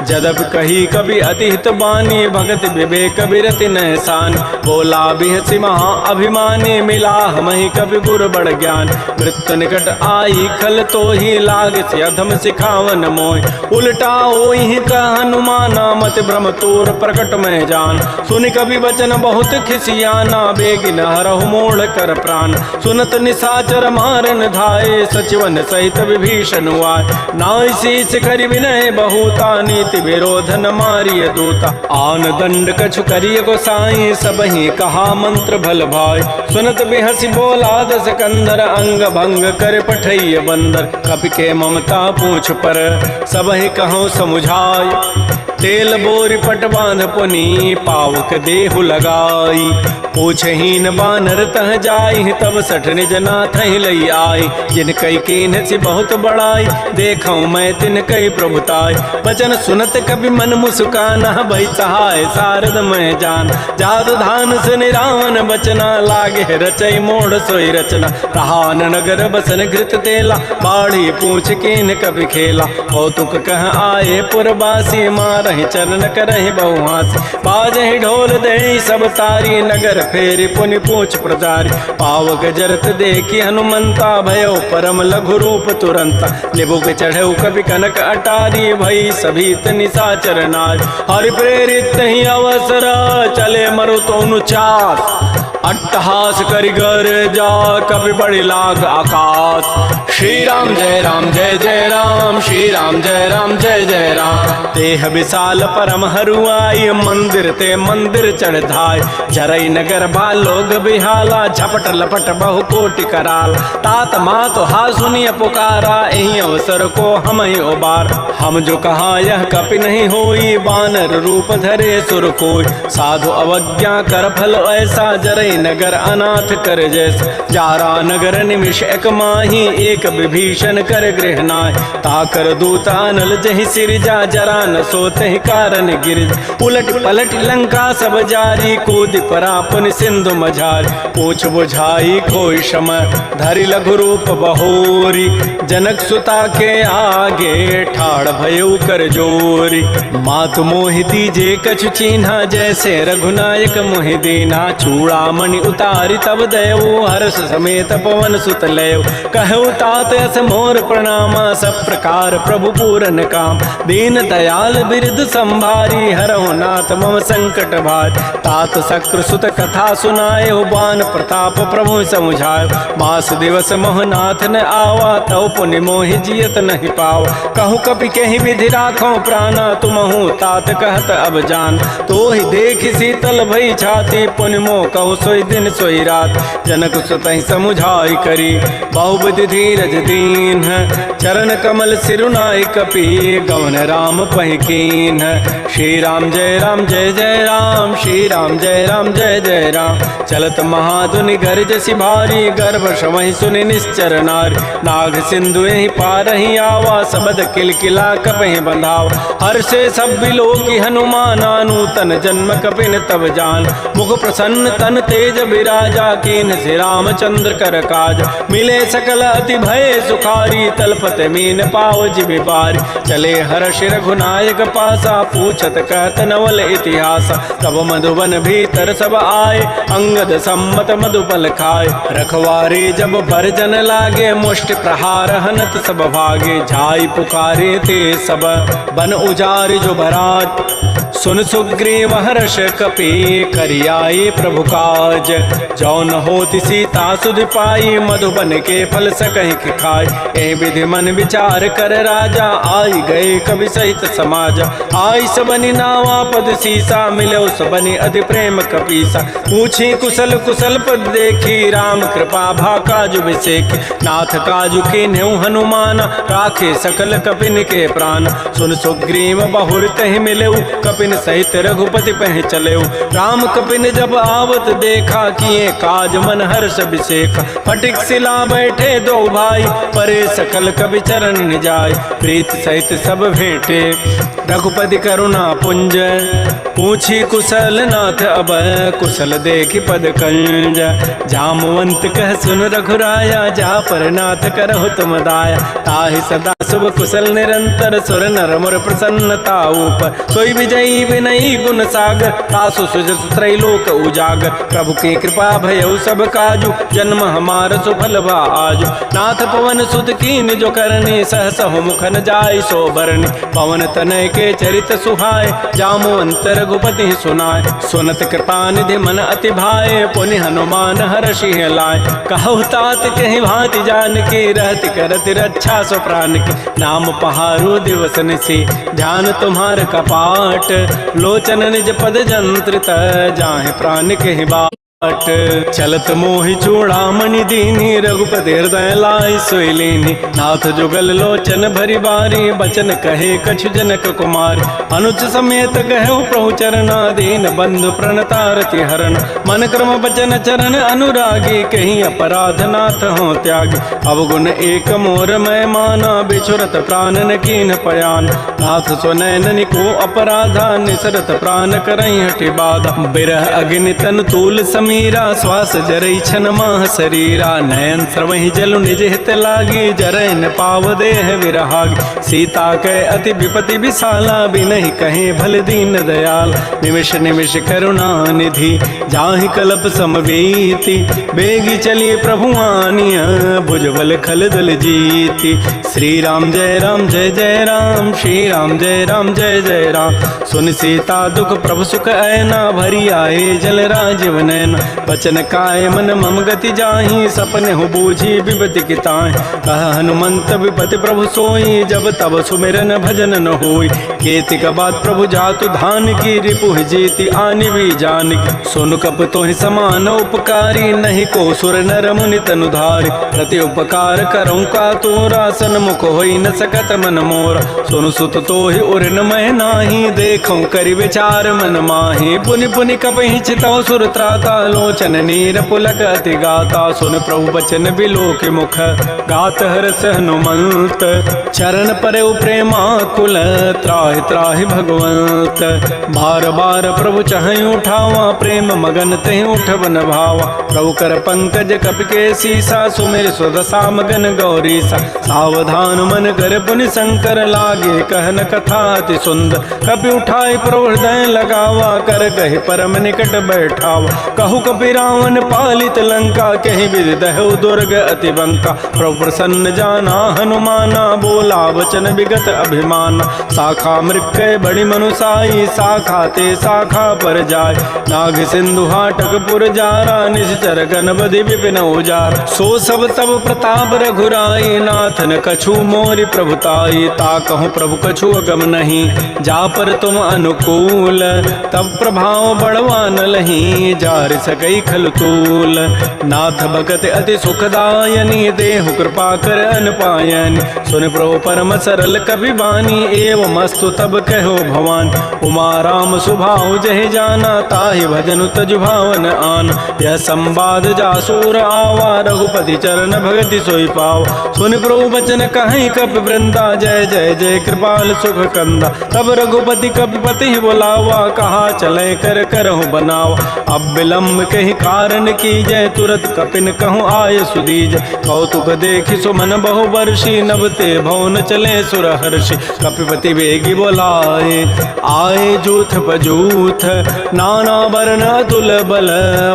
जदप कही कभी अतिहित बानी भगत विवेक बिरति नहसान। बोला बिहसि महा अभिमानी मिला हमहि कभी गुर बड़ ज्ञान। मृत्यु निकट आई खल तो ही लाग से अधम सिखावन मोय। उल्टा ओ होई का हनुमाना, मत भ्रम तोर प्रकट में जान। सुन कवि वचन बहुत खिसियाना, बेगिन हरहु मोड़ कर प्राण। सुनत निशाचर मारन धाये, सचिवन सहित विभीषण आए। नाई शीस करि विनय बहुता, नीति विरोध न मारिय दूता। आन दंड कछु करिय गोसाई, सबहि कहा मंत्र भल भाई। सुनत बिहसि बोला दस कंधर, अंग भंग कर पठैय बंदर। कपि के ममता पूछ पर, सबहि कहो समुझाई। तेल बोर पट बांध पुनी, पावक देहु लगाई। पूछहीन बानर तह जाई, तब सठ निज नाथ लई आई। जिन कई कीन से बहुत बड़ाई, देखूं मैं तिन कई प्रभुताई। वचन सुनत कभी मन मुस्काना, भई सहाय सारद में जान। जात धान सुन रावण बचना, लागे रचई मोड़ सोई रचना। रहान नगर बसन घृत तेला, बाढ़ी पूछ कीन कभी खेला। कौतुक कह आए पुरबासी, मारहि चरण करहि बहुहासी। बाजहि ढोल दहि सब तारी, नगर फेरि पुनि पूछ प्रजारी। पावक जरत देखी हनुमंता, भयो परम लघु रूप तुरंता। लिबुक चढ़ऊ कवि कनक अटारी, भई सभीत निशाचर नारी। हरि प्रेरित ही अवसर, चले मरुतोनु चास। अट्टहास करि गर जा, कवि बड़ि लाग आकाश। श्री राम जय राम, श्री राम जय जय राम। तेह विशाल परम हरुआई, मंदिर ते मंदिर चढ़ धाय। जरई नगर बालोग बिहाला, झपट लपट बहु कोटि कराल। तात मात हा सुनिय पुकारा, यही अवसर को हम ही उबार। हम जो कहा यह कपि नहीं होई, बानर रूप धरे सुर कोई। साधु अवज्ञा कर फल ऐसा, जरई नगर अनाथ कर जैसा। जारा नगर निमिष एक माही, एक विभीषण कर गृह नाय। ताकर दूत अनल जहि सिरजा, जरा न सोते कारण गिर। उलट पलट लंका सब जारी, कूद परा पुन सिंधु मझारी। पूछ बुझाई खोई शम, धरि लघु रूप बहोरी। जनक सुता के आगे, ठाड़ भयो कर जोरी। मातु मोहि दीजे कछु चीन्हा, जैसे रघुनायक मोहि दीना। चूड़ामणि उतारी तब दयऊ, हर्ष समेत पवन सुत लयऊ। कहु तात अस मोर प्रणामा, सब प्रकार प्रभु पूरन काम। दीन दयाल बिरद संभारी, हरहु नाथ मम संकट भारी। तात शक्र सुत कथा सुनाए, बान प्रताप प्रभु समुझाए। मास दिवस मोहनाथ न आवा, तव पुनि मोहि जियत नहीं पावा। कहूँ कपि कहीं विधि राखो प्राणा, तुमहु तात कहत अब जान। तो ही देख शीतल भई छाती, पुनि मोह कहु सोई दिन सोई रात। जनक सुतहि समुझाई करी, बहुविधि धीरज दीन। चरण कमल सिरुनाई कपि, गवन राम पहिकीन। श्री राम जय राम, श्री राम जय जय राम। चलत महाधुनि गर्जसि भारी, गर्भ श्रवहि सुनि निश्चर नारी। नाग सिंधु यहि पारहि आवा, सबद किलकिला कपहि बंधावा। हर्षे सब बिलोकी हनुमाना, नूतन जन्म कपिन तब जान। मुख प्रसन्न तन तेज विराजा, कीन से रामचंद्र कर काज। मिले सकल अति भय सुखारी, तलपत मीन पाव जिभि बारी। चले हर्ष रघुनायक पासा, पूछत कहत नवल इतिहास। तब मधुबन भीतर सब आए, अंगद सम्मत मधुबल खाए। रखवारे जब भरजन लागे, मुष्टि प्रहार हनत सब भागे। झाई पुकारे ते सब, बन उजारि जो भराट। सुन सुग्रीव हर्ष कपि, करियाए प्रभु काज। जौन होति सीता सुधि पाई, मधुबन के फल सकहि खाय। ए विधि मन विचार कर राजा, आई गए कवि सहित समाज। आई सबनि नावा पद सीसा, मिलो सबनि अति प्रेम कपीसा। पूछी कुशल कुशल पद देखी, राम कृपा भा काजु बिसेखी। नाथ काजु कीन्हु हनुमान, राखे सकल कपिन के प्राण। सुन सुग्रीव बहुर तहि मिलऊ, कपिन सहित रघुपति पह चलेऊ। राम कपिन जब आवत देखा, किए काज मन हर्ष बिसेखा। फटिक सिला बैठे दो भाई, परे सकल कवि चरण निजाय। प्रीत सहित सब भेंटे, रघुपति करुणा पुंज। पूछी कुशल नाथ अब, कुशल देखि पद कंज। जामवंत कह सुन रघुराया, जा पर नाथ करहु तुम दाया। ताहि सदा शुभ कुशल निरंतर सुर नर मुर प्रसन्नता ऊपर सोई विजयी विनयी गुण सागर तासु सुजस त्रैलोक उजागर प्रभु की कृपा भयउ सब काजू जन्म हमार सुफल भा आजू नाथ पवन सुत कीन जो करनी सहस मुखन जाय सो बरनी पवन तनय के चरित सुहाय जामो अंतर गुपति सुनाय सुनत कृपा निधि मन अति भाए पुनि हनुमान हर्षि लाय कहु तात कहीं भांति जान की रहति करति रक्षा सो प्राण की नाम पहारो दिवस निसी ध्यान तुम्हार कपाट लोचन निज पद जंत्रित जाहे प्राण कहीं बाट चलत मोहि चूड़ामणि दीनी रघुपति हृदय लाई सोई लीनी नाथ जुगल लोचन भरी बारी बचन कहे कछु जनक कुमार अनुज समेत कहु प्रभु चरणाधीन बंधु प्रणतारति हरण मन क्रम बचन चरण अनुरागी कहीं अपराध नाथ हो त्यागी अवगुण एक मोर मैं माना बिछुरत प्राण न कीन पयान नाथ सुनैन को अपराधा निसरत प्राण करई हटि बाधा बिरह अग्नि तन तूल मीरा श्वास जरई छन माह शरीरा नयन श्रवहि जलु निज हित लागी जरय न पाव देह विरहागी सीता कै अति विपति विशाला बिनहि कहे भल दीन दयाल निमिष निमिष करुणा निधि जाहि कल्प समवीति बेगी चली प्रभु आनिया भुजबल खल दल जीति श्री राम जय राम श्री राम जय जय राम सुन सीता दुख प्रभु सुख ऐना भरी आए जल राजीव नैना बचन काय मन मम गति जाहि सपने हो बूझी विपति किताय कह हनुमंत विपति प्रभु सोई जब तब सुमिरन भजन न होई केति का बात प्रभु जातु धान की रिपु जीति आनि भी जान की सोनु कप तोहि समान उपकारी नहीं को सुर नर मुनि तनुधारी प्रति उपकार करऊँ का तोरा सन्मुख होई न सकत मन मोरा सोनु सुत तोहि उरन मैं नाही देखूं करि विचार मन माही पुनि पुनि कपहि चितौ सुर त्राता लोचन नीर पुलक अति गाता सुन प्रभु बचन बिलो के मुख गात हरस हनुमंत चरण पर प्रेमा कुल त्राहि त्राहि भगवंत बार बार प्रभु चाहे उठावा प्रेम मगन ते उठवन भावा प्रभु कर पंकज कपि के सीसा सुमेर स्वदसा मगन गौरी सा सावधान मन कर पुनि शंकर लागे कहन कथा अति सुंदर कपि उठाई प्रभु हृदय लगावा कर कहि परम निकट बैठावा कहु कपि रावण पालित लंका कहीं विदहु दुर्ग अति बंका प्रभु प्रसन्न जाना हनुमाना बोला वचन विगत अभिमान शाखा मृक्ष बड़ी मनुसाई शाखा ते शाखा पर जाय नाग सिंधु हाटक पुर जारा निश्चर गणपति विपिन उजार सो सब तब प्रताप रघुराई नाथ न कछु मोरि प्रभुताई ता कहूँ प्रभु कछु अगम नहीं जा पर तुम अनुकूल तब प्रभाव बढ़वान लही जार सकई खलतूल नाथ भगत अति सुखदायनी देहु कृपा कर अनपायनी सुन प्रभु परम सरल कवि बानी एवं मस्तु तब कहो भवान उमा राम सुभाव जह जाना ताहि भजन तजु भावन आन यह संवाद जासूर आवा रघुपति चरण भगति सोई पाव सुन प्रभु बचन कहीं कप वृंदा जय जय जय कृपाल सुख कंदा तब रघुपति कपिपति बोलावा कहा चले कर करहु बनावा अब विलम्ब कहीं कारण की जय तुरत कपिन कहूँ आय सुदीज कौतुक देखि सुमन बहु वर्षी नवते भवन चले सुर हर्षि कपिपति वेगी बोलाए आए जूथ बजूथ नाना वर्ण अतुल बल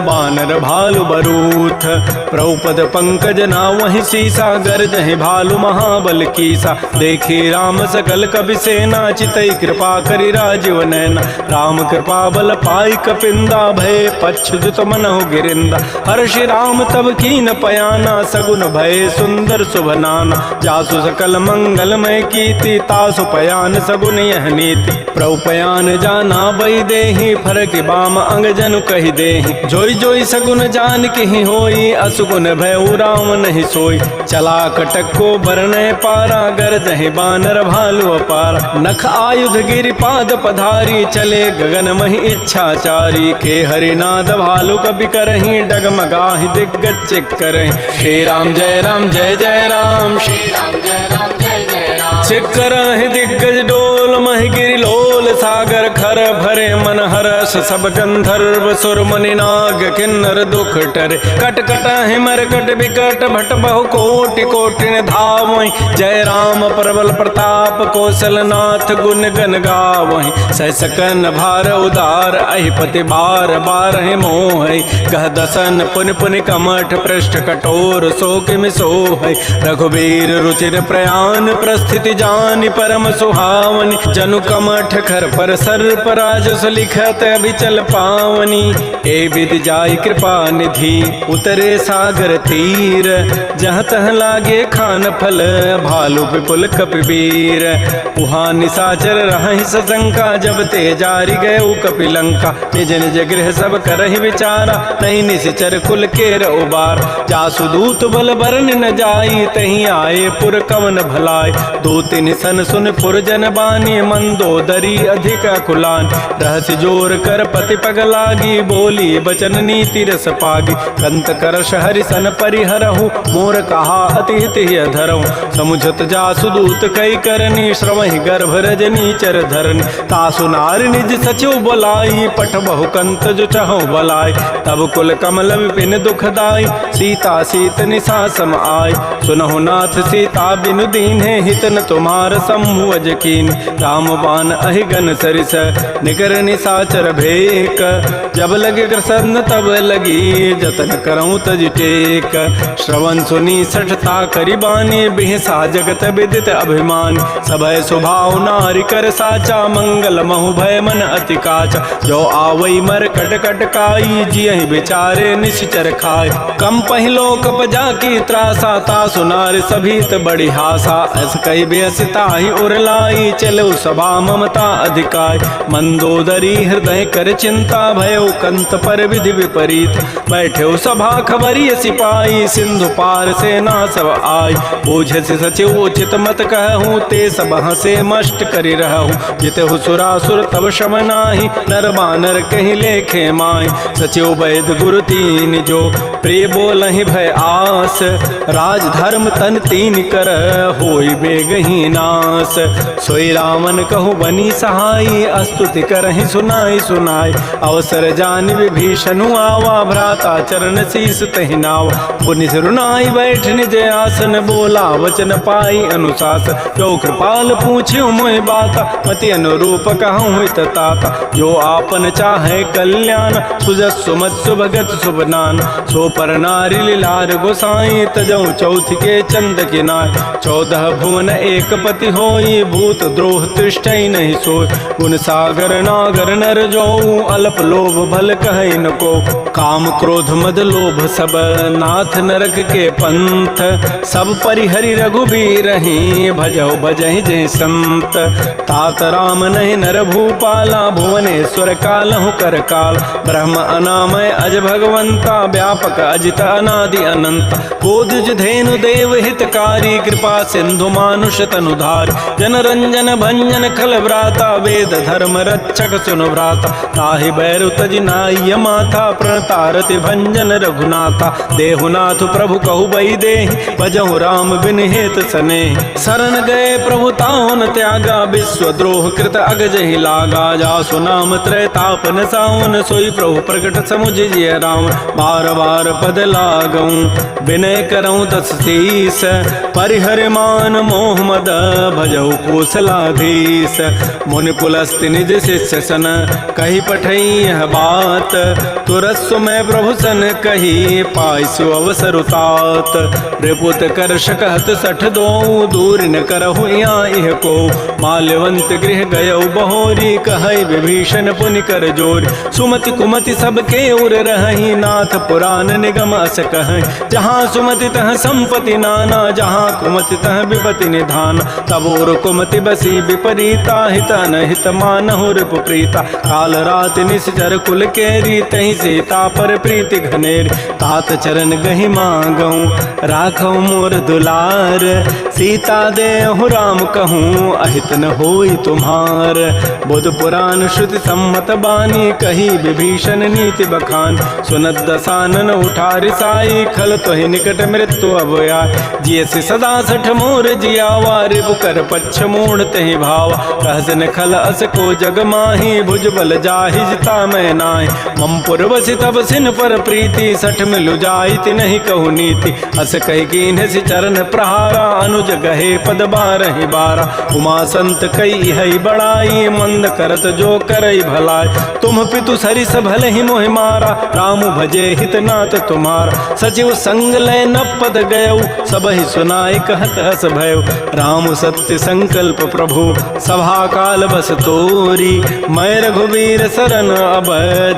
बानर भालु बरूथ प्रभुपद पंकज ना वही सीसा गर्जहि भालु महाबल कीसा देखी राम सकल कपि सेना चितई कृपा करि राजीव नैना राम कृपा बल पाई कपिंदा भय पच्छुत मनहु गिरिंदा हर्षि राम तब कीन पयाना सगुन भय सुंदर शुभनाना जासु सकल मंगलमय कीति तासु पयान सगुन यह नीति प्रभु पयान जाना बई देहि फरक बाम अंग जनु कहि देहि जोई जोई सगुन जान कहि होई असुगुन भय राम नहीं सोई चला कटक को बरने पारा गरजहि बानर भालु अपारा नख आयुध गिरि पाद पधारी चले गगन महि इच्छाचारी के हरिनाद भालु कपि करहि डगमगाहि दिग्गज चिक करहि श्री राम जय राम श्री राम जय राम जय राम चिक करहि दिग्गज डोल महि गिरि लोल सागर खर भरे मन हरस सब गंधर्व सुर मुनि नाग किन्नर दुख टरे कट कट हिमर कट विकट भट बहु कोटि कोटि धावहि जय राम प्रबल प्रताप कौशल नाथ गुण गन गावहि सहसकन भार उदार अहिपति बार बार मोह गह दसन पुन पुन कमठ पृष्ठ कठोर शोक सोह रघुबीर रुचिर प्रयाण प्रस्थिति जानि परम सुहावनी जनु कमठ खर पर सर्प राजस लिखत अभिचल पावनी ए विधि जाय कृपा निधि उतरे सागर तीर जहाँ तह लागे खान फल भालु विपुल कपिवीर उहाँ निशाचर रहि सशंका जब ते जारी गए कपिलंका निज निज गृह सब करहि विचारा नहीं निश्चर कुल केर उबार जासु दूत बल बरन न जाई तहीं आए पुर कवन भलाय दो तीन सन सुन पुर जन बानी मंदोदरी अधिक कुलान रहस्य जोर कर पति पग लागी बोली बचन नीति रस पागी कंत करश हरि सन परिहरहु मोर कहा अति हित धरहु समुझत जासु दूत कई करनी श्रवहि गर्भ रजनी चर धरनी तासु नार निज सचिव बोलाई पठ बहु कंत जो चहु बलाई तब कुल कमल विपिन दुखदाई सीता सीत निशा सम आय सुनहु नाथ सीता बिनु दीन है हित न तुम्हार समूह जकीन राम बान अहिगन सरिस निकर निशाचर भेक जब लगे कृष्ण तब लगी जतन करऊं तज टेक श्रवण सुनी सठता करिबानी बिहसा जगत विदित अभिमान सभय स्वभाव नारी कर साचा मंगल महु भय मन अति काचा जो आवई मर कट कट काई जियहि बेचारे निश्चर खाय कम पहलो कपजा की त्रासा ता सुनार सभीत बड़ी हासा ऐस कई बेसिता ही उरलाई चलो सभा ममता अधिकार मंदोदरी हृदय कर चिंता भयो कंत पर विधि विपरीत बैठे सभा खबरी सिपाही सिंधु पार सेना सब आय बूझ से सचिव उचित मत कहूँ ते सब हसे मष्ट करी रहूँ जितहु सुरासुर तब शम नाही नर बानर कहीं लेखे माय सचिव वैद गुरु तीन जो प्रिय बोलहि भय आस राज धर्म तन तीन कर होई बेगही नास सोई रामन कहु बनी सहाई अस्तुति करहि सुनाई सुनाई अवसर जान विभीषणु आवा भ्राता चरण शीस तहि नावा पुनि सिरुनाई बैठ निज आसन बोला वचन पाई अनुशास जो कृपाल पूछ्यो मोहि बाता मति अनुरूप कहूँ हित ताता जो आपन चाहे कल्याण सुजस्सु मत्सु भगत सुबनान सो पर नारी लीलार गोसाई तजऊ चौथ के चंद किनार 14 भुवन एक पति होई भूत द्रोह तृष्टि नहीं सोय गुण सागर नागर नर जो अल्प लोभ भल कहि न को काम क्रोध मद लोभ सब नाथ नरक के पंथ सब परिहरि रघुबीर ही भजौ भजहि जय संत तात राम नहीं नर भूपाला भुवनेश्वर कालहु कर काल ब्रह्म अनामय अज भगवंता व्यापक अजित अनादि अनंत कोदुज धेनु देव हितकारी कृपा सिंधु मानुष तनुधार जन रंजन भंजन खल व्राता वेद धर्म रक्षक सुनु भ्राता ताहि बैरु तज नाय माथा प्रणतारति भंजन रघुनाथा देहुनाथ प्रभु कहु बई दे भजहु राम बिन हेत सने शरण गए प्रभु तावन त्यागा विश्व द्रोह कृत अगजहि लागा जासु नाम त्रैतापन सावन सोई प्रभु प्रकट समुझ जिय राम बार बार पद लागऊं विनय करऊं दस शीस परिहर मान मोह मद भजहु कौशलाधीश मुनि पुलस्ति निज शिष्य सन कही पठई यह बात तुरस्सु मैं प्रभु सन कही पाइसु अवसर उतात रिपुत कर शकहत सठ दो दूर न करहु यहाँ को माल्यवंत गृह गय बहोरी कहई विभीषण पुनि कर जोर सुमति कुमति सबके उर रही नाथ पुराण निगम अस कहीं जहाँ सुमति तह संपत्ति नाना जहाँ कुमति तह विपति निधान तब और कुमति बसी विपरीता हित अनहित मानहु रिपु प्रीता काल रात निश्चर कुल केरी तहि सीता पर प्रीति घनेर तात चरण गहि मांगऊं राखऊ मोर दुलार सीता देहु राम कहूँ अहित न होई तुम्हार बुध पुराण श्रुति सम्मत बानी कही विभीषण नीति बखान सुनत दसानन उठारि साई खल तोहि निकट मृत्यु अभया जियसि सदा सठ मोर जियावा रिपु कर पच्छ मूढ़ तहि भाव कहसन खल अस को जग माही, भुज बल जाहि जिता मैं नाहि। मम पुरवसि तब सिन पर प्रीति, सठ मिलु जाहि तिनहि कहु नीति। अस कहि कीन्ह चरण प्रहारा, अनुज गहे पद बारहि बारा। उमा संत कई हई बड़ाई, मंद करत जो करई भलाई। तुम पितु सरिस भले ही मोहि मारा, राम भजे हित नाथ तुम्हारा। सचिव संग लय न पद गयऊ, सब ही सुनाई कहत हस भयऊ। राम सत्य संकल्प प्रभु, सभा काल बस तोरी। मैं रघुवीर सरन अब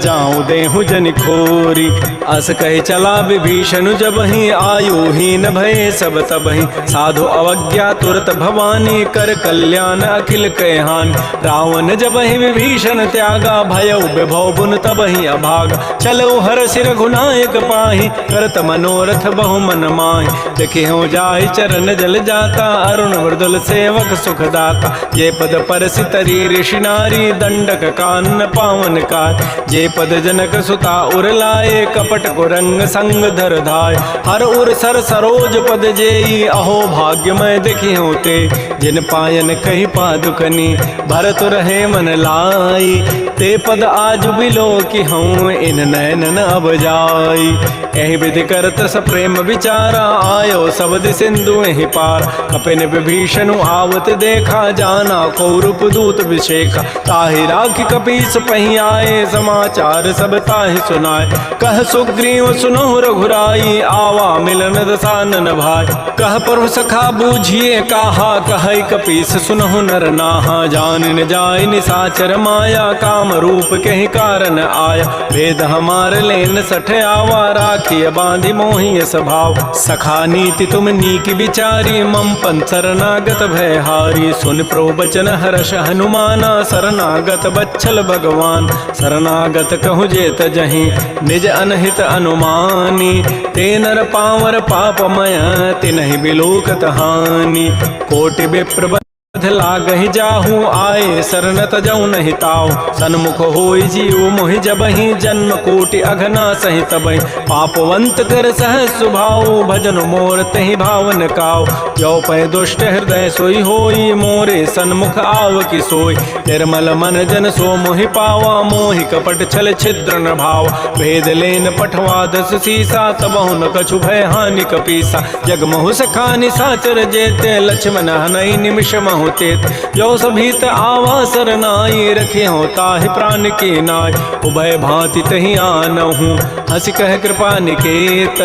जाऊं देहु जन खोरी। अस कहि चला विभीषण जब ही, आयुहीन भय सब तबहि। साधु अवज्ञा तुरत भवानी, कर कल्याण अखिल कहानी। रावण जब ही विभीषण त्यागा, भयउ विभव बुन तबहि अभागा। चलो हरषि रघुनायक पाहि, करत मनोरथ बहु मन माहि। देखि हो जाहि चरण जल जाता, अरुण मृदुल सेवक सुख दाता। ये पद परसि तरी ऋषि नारी, दंडक कानन पावन काय। जे पद जनक सुता उर लाए, कपट कुरंग संग धर धाय। हर उर सर सरोज पद जेई, अहो भाग्यमय देखि होते। जिन पायन कही पादुकनी, भरत रहे मन लाई। ते पद आज बिलो कि हूँ, इन नैनन अब जाई। एहि विधि करत स प्रेम विचारा, आयो सबद सिंधु एहि पार। कपिन विभीषण आवत देखा, जाना को रूप दूत विशेखा। ताहि राखि कपीस पहि आए, समाचार सब ताहि सुनाए। कह सुग्रीव सुनहु रघुराई, आवा मिलन दसानन भाई। कह प्रभु सखा बूझिए काहा, कहै कपीस सुनहु नर नाहा। जान न जाय निसाचर माया, काम रूप के कारण आया। भेद हमार लेन सठ आवा, राखिय बांधि मोहि स्वभाव। सखा नीति तुम नीक विचारी, मम पन शरणागत भयहारी। सुन प्रभु बचन हर्ष हनुमाना, शरणागत बच्छल भगवान। शरणागत कहु जेत जहीं, निज अनहित अनुमानी। ते नर पावर पापमय, तिनहि बिलोकत हानि। कोटि विप्र लागहि जाहू, आए शरण तजौ नहीं ताऊ। सन्मुख होई जीव मोहि जबहि, जन्म कोटि अघना सहि तबहि। पापवंत कर सहज सुभाऊ, भजन मोर तहि भावन काऊ। जो पै दुष्ट हृदय सोई होई, मोरे सन्मुख आव कि सोई। निर्मल मन जन सो मोहि पावा, मोहि कपट छल छिद्र न भाव। भेद लेन पठवा दस सीसा, तबहु न कछु भय हानि कपीसा। जगमहु सखा निसाचर जेते, लक्ष्मण हनई निमिष महु तेत। जो सभीत आवा सरनाई, रखे होता है प्राण की नाय। उभय भांति तहि आनहु, हंस कह कृपा निकेत।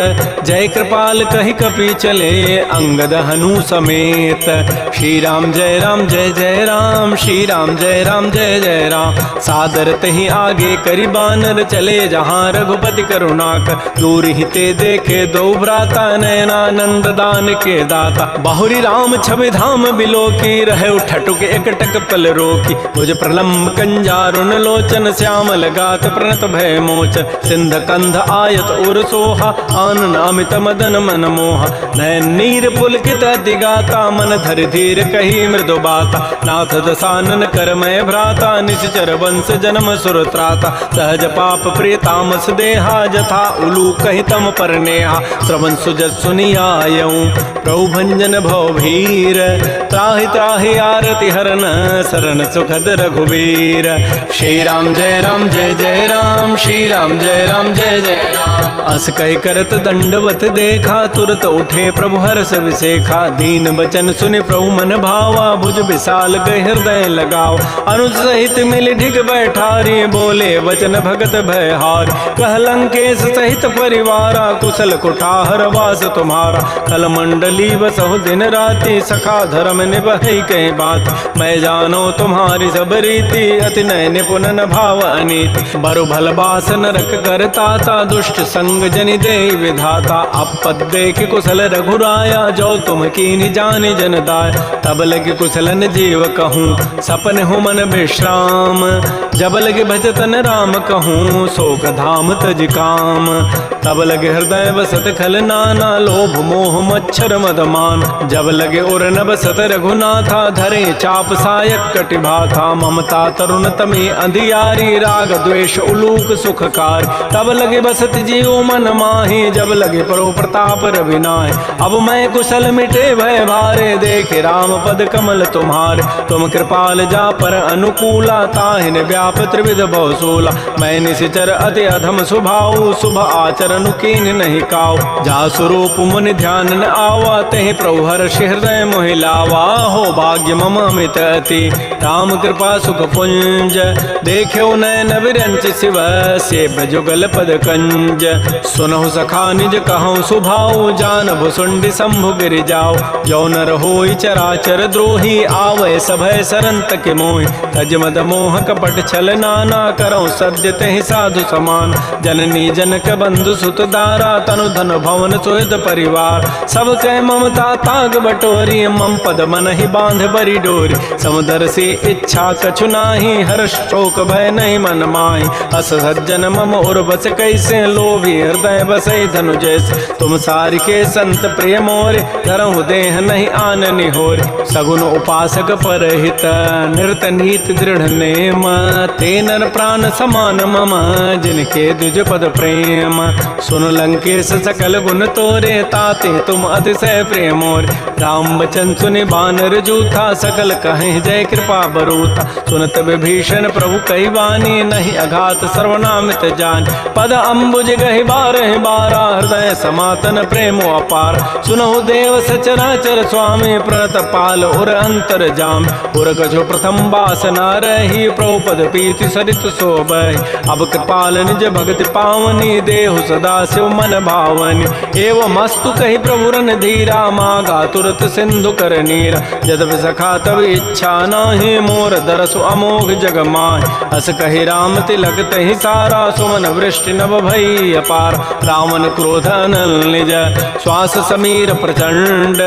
जय कृपाल कहि कपि चले, अंगद हनु समेत। श्री राम जय जय राम, श्री राम जय जय राम। सादर तहि आगे करि बानर, चले जहाँ रघुपति करुणाकर। दूर ही ते देखे दो भ्राता, नयनानंद दान के दाता। बाहुरी राम छवि धाम बिलो की, रहे ठटुक एकटक पल रोकी। भुज प्रलम्ब कंजारुन लोचन, श्यामल गात प्रणत भय मोचन। सिंध कंध आयत उर सोहा, आनन अमित मदन मन मोहा। नयन नीर पुलकित दिगाता, मन धर धीर कही मृदु बाता। नाथ दसानन कर मैं भ्राता, निश्चर वंश जन्म सुर त्राता। सहज पाप प्रिय तामस देहा, जथा उलू कहि तम पर नेहा। श्रवण सुजस सुनियायऊं, प्रभु भंजन भव भीर। त्राहि त्राहि आरति हरन, शरण सुखद रघुवीर। श्री राम जय जय राम, श्री राम जय जय राम। अस कहि करत दंडवत देखा, तुरत उठे प्रभु हर्ष विसेखा। दीन बचन सुनि प्रभु मन भावा, भुज विशाल गहि हृदय लगाओ। अनुज सहित मिल ढिग बैठारी, बोले वचन भगत भयहारी। कह लंकेश सहित परिवारा, कुशल कुठार वास तुम्हारा। कल मंडली बसहु दिन राति, सखा धर्म निभहि कहीं बात। मैं जानो तुम्हारी सब रीति, अति नय निपुण न भाव अनीति। बरु भल बास नरक करताता, दुष्ट संग जनि दे विधाता। अपद देख कुशल रघुराया, जो तुम कीनि जानि जन दाय। तब लगे कुशलन जीव कहूँ, सपन हो मन विश्राम। जब लगे भजतन राम कहूँ, शोक धाम तज काम। तब लगे हृदय बसत खल नाना, लोभ मोह मच्छर मदमान। जब लगे उर न बसत रघुनाथा, धरे चाप सायक कटिभा था, ममता तरुण तमे अंधियारी, राग द्वेष उलूक सुखकार। तब लगे बसत जीव मन माही, जब लगे परो प्रताप रविनाय। अब मैं कुशल मिटे भय भारे, देखे राम पद कमल तुम्हारे। तुम कृपाल जा पर अनुकूला, ताहिन व्याप त्रिविध बहुसूला। मैं निशिचर अति अधम स्वभाव, शुभ आचरण कीन नहीं काऊ। जा स्वरूप मुनि ध्यान न आवा, तहि प्रभु हर्ष हृदय मोहि लावा। हो भाग्य मम अमित अति, राम कृपा सुख पुंज। देख्यो नयन विरंच शिव, सेव्य जुगल पद कंज। सुनहु सखा निज कहूँ सुभाऊ, जान भुसुंडी शंभु गिरि जाओ। जो नर होई चराचर द्रोही, आवै सभय सरंत के मोहि। तज मद मोह कपट छल नाना, करौ सद्य तहि साधु समान। जननी जनक बंधु सुत दारा, तनु धन भवन सुहृद परिवार। सब कह ममता ताग बटोरी, मम पद मन ही बांध बरी डोरी। समुदर से इच्छा कछु नाही, हर्ष शोक भय नहीं मन माही। अस सज्जन मम उर बस कैसे, लोभी हृदय बसई धनु जैसे। तुम सारि के संत प्रिय मोरे, धरहु देह नहीं आन निहोर। सगुन उपासक परहित, निरत नीत दृढ़ नेम। ते नर प्राण समान मम, जिनके द्विज पद प्रेम। सुन लंकेश सकल गुण तोरे, ताते तुम अतिशय प्रिय मोर। राम बचन सुनि बानर जूथा, सकल कहें जय कृपा बरूथा। सुनत विभीषण प्रभु कही वाणी, नहीं अघात सर्वनामित जान। पद अम्बुज गहि बारहि बारा, हृदय समातन प्रेमो अपार। सुनहु देव सचराचर स्वामी, प्रणत पाल उर अंतर जाम। उर कछो प्रथम वासना रही, प्रभु पद प्रीति सरित शोभहि। अब कृपाल निज भगति पावनी, देहु सदा शिव मन भावनी। एवं मस्तु कही प्रभु रन धीरा, मागा तुरत सिंधु कर नीरा। यद्यपि सखा तब इच्छा नाही, मोर दरसु अमोघ जग माहि। अस कही राम तिलक तहि सारा, सुमन वृष्टि नभ भई अपार। रावण क्रोध अनल निज, श्वास समीर प्रचंड।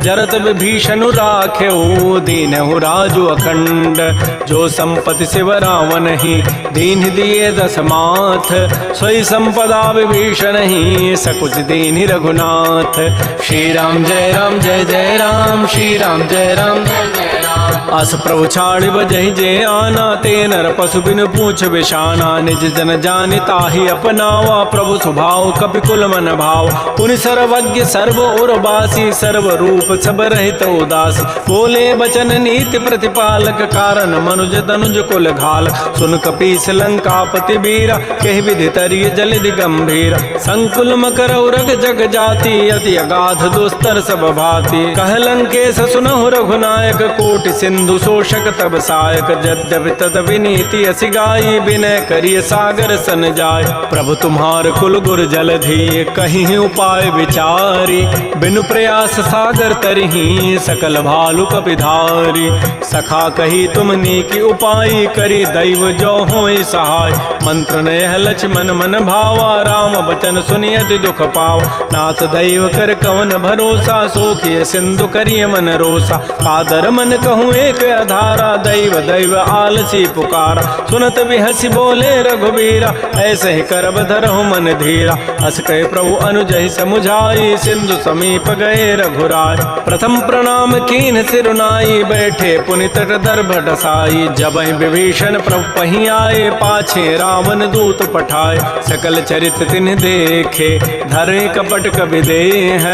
जरत विभीषण राख्यो, दीनहु राजु अखंड। जो संपत्ति शिव रावण ही, दीन दिए दस माथ। सोई संपदा विभीषण ही, सकुच दीन रघुनाथ। श्री राम जय राम जय जय राम, श्री राम जय राम जय जय राम। अस प्रभु छाड़ बजहि जे आना, ते नर पशु बिन पूछ बिशाना। निज जन जानि ताहि अपनावा, प्रभु स्वभाव कपिकुल मन भाव। पुनि सर्वज्ञ सर्व उर्वासी, सर्व रूप सब रहित उदासी। बोले बचन नीति प्रतिपालक, कारण मनुज तनुज कुल घाल। सुन कपीस लंकापति बीरा, कहि विधि तरिय जलधि गंभीर। संकुल मकर उरग जग जाति, अति अगाध दुस्तर सब भाति। कह लंकेश सुनहु रघुनायक, कोटि सिंधु शोषक तब सायक। यद्यपि तदपि नीति असि गाई, विनय करिय सागर सन जाय। प्रभु तुम्हार कुल गुर जलधि, कहीं उपाय विचारी। बिनु प्रयास सागर तरही, सकल भालु कपिधारी। सखा कही तुम नीकी उपाय, करी दैव जो होय सहाय। मंत्र नयह लक्ष्मण मन भावा, राम बचन सुनि अति दुख पावा। नाथ दैव कर कवन भरोसा, सोखिय सिंधु करिय मन रोसा। कादर मन कहूँ एक अधारा, दैव दैव आलसी पुकारा। सुनत बिहसी बोले रघुबीरा, ऐसे ही करब धरहु मन धीरा। अस कहे प्रभु अनुजहि समुझाई, सिंधु समीप गए रघुराय। प्रथम प्रणाम कीन सिरुनाई, बैठे पुनि तट दर्भ डसाई। जबहि विभीषण प्रभु पहीं आए, पाछे रावण दूत पठाए। सकल चरित तिन्ह देखे, धरे कपट कबि देह।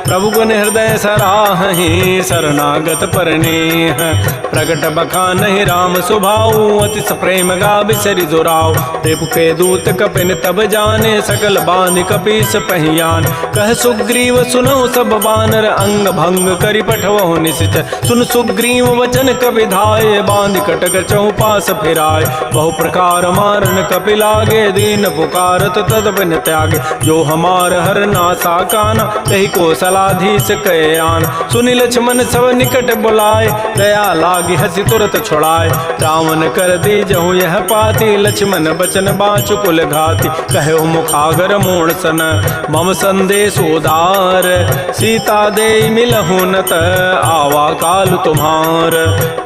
प्रभु गुण हृदय सराहि, शरणागत परनेह। प्रगट बखानहि राम स्वभाव, अति प्रेम गावि सरि दुराव। रिपु के दूत कपिन तब जाने, सकल बांधि कपीस पहियान। कह सुग्रीव सुनहु सब बानर, अंग भंग करि पठवहु निश्चर। सुन सुग्रीव वचन कपि धाये, बांधि कटक चौपास फिराय। बहु प्रकार मारन कपि लागे, दीन पुकारत तदपिन त्यागे। जो हमार हर नासा काना, तहि को सलाधीस कयान। सुनि लक्ष्मण सब निकट बुलाए, दया दया लागी हसी तुरत छुड़ाए। रावण कर दी जहु यह पाती, लक्ष्मण बचन बाचु कुल घाती। कहो मुखागर मूण सन मम संदेश उदार, सीता दे मिलहु नत आवा काल तुम्हार।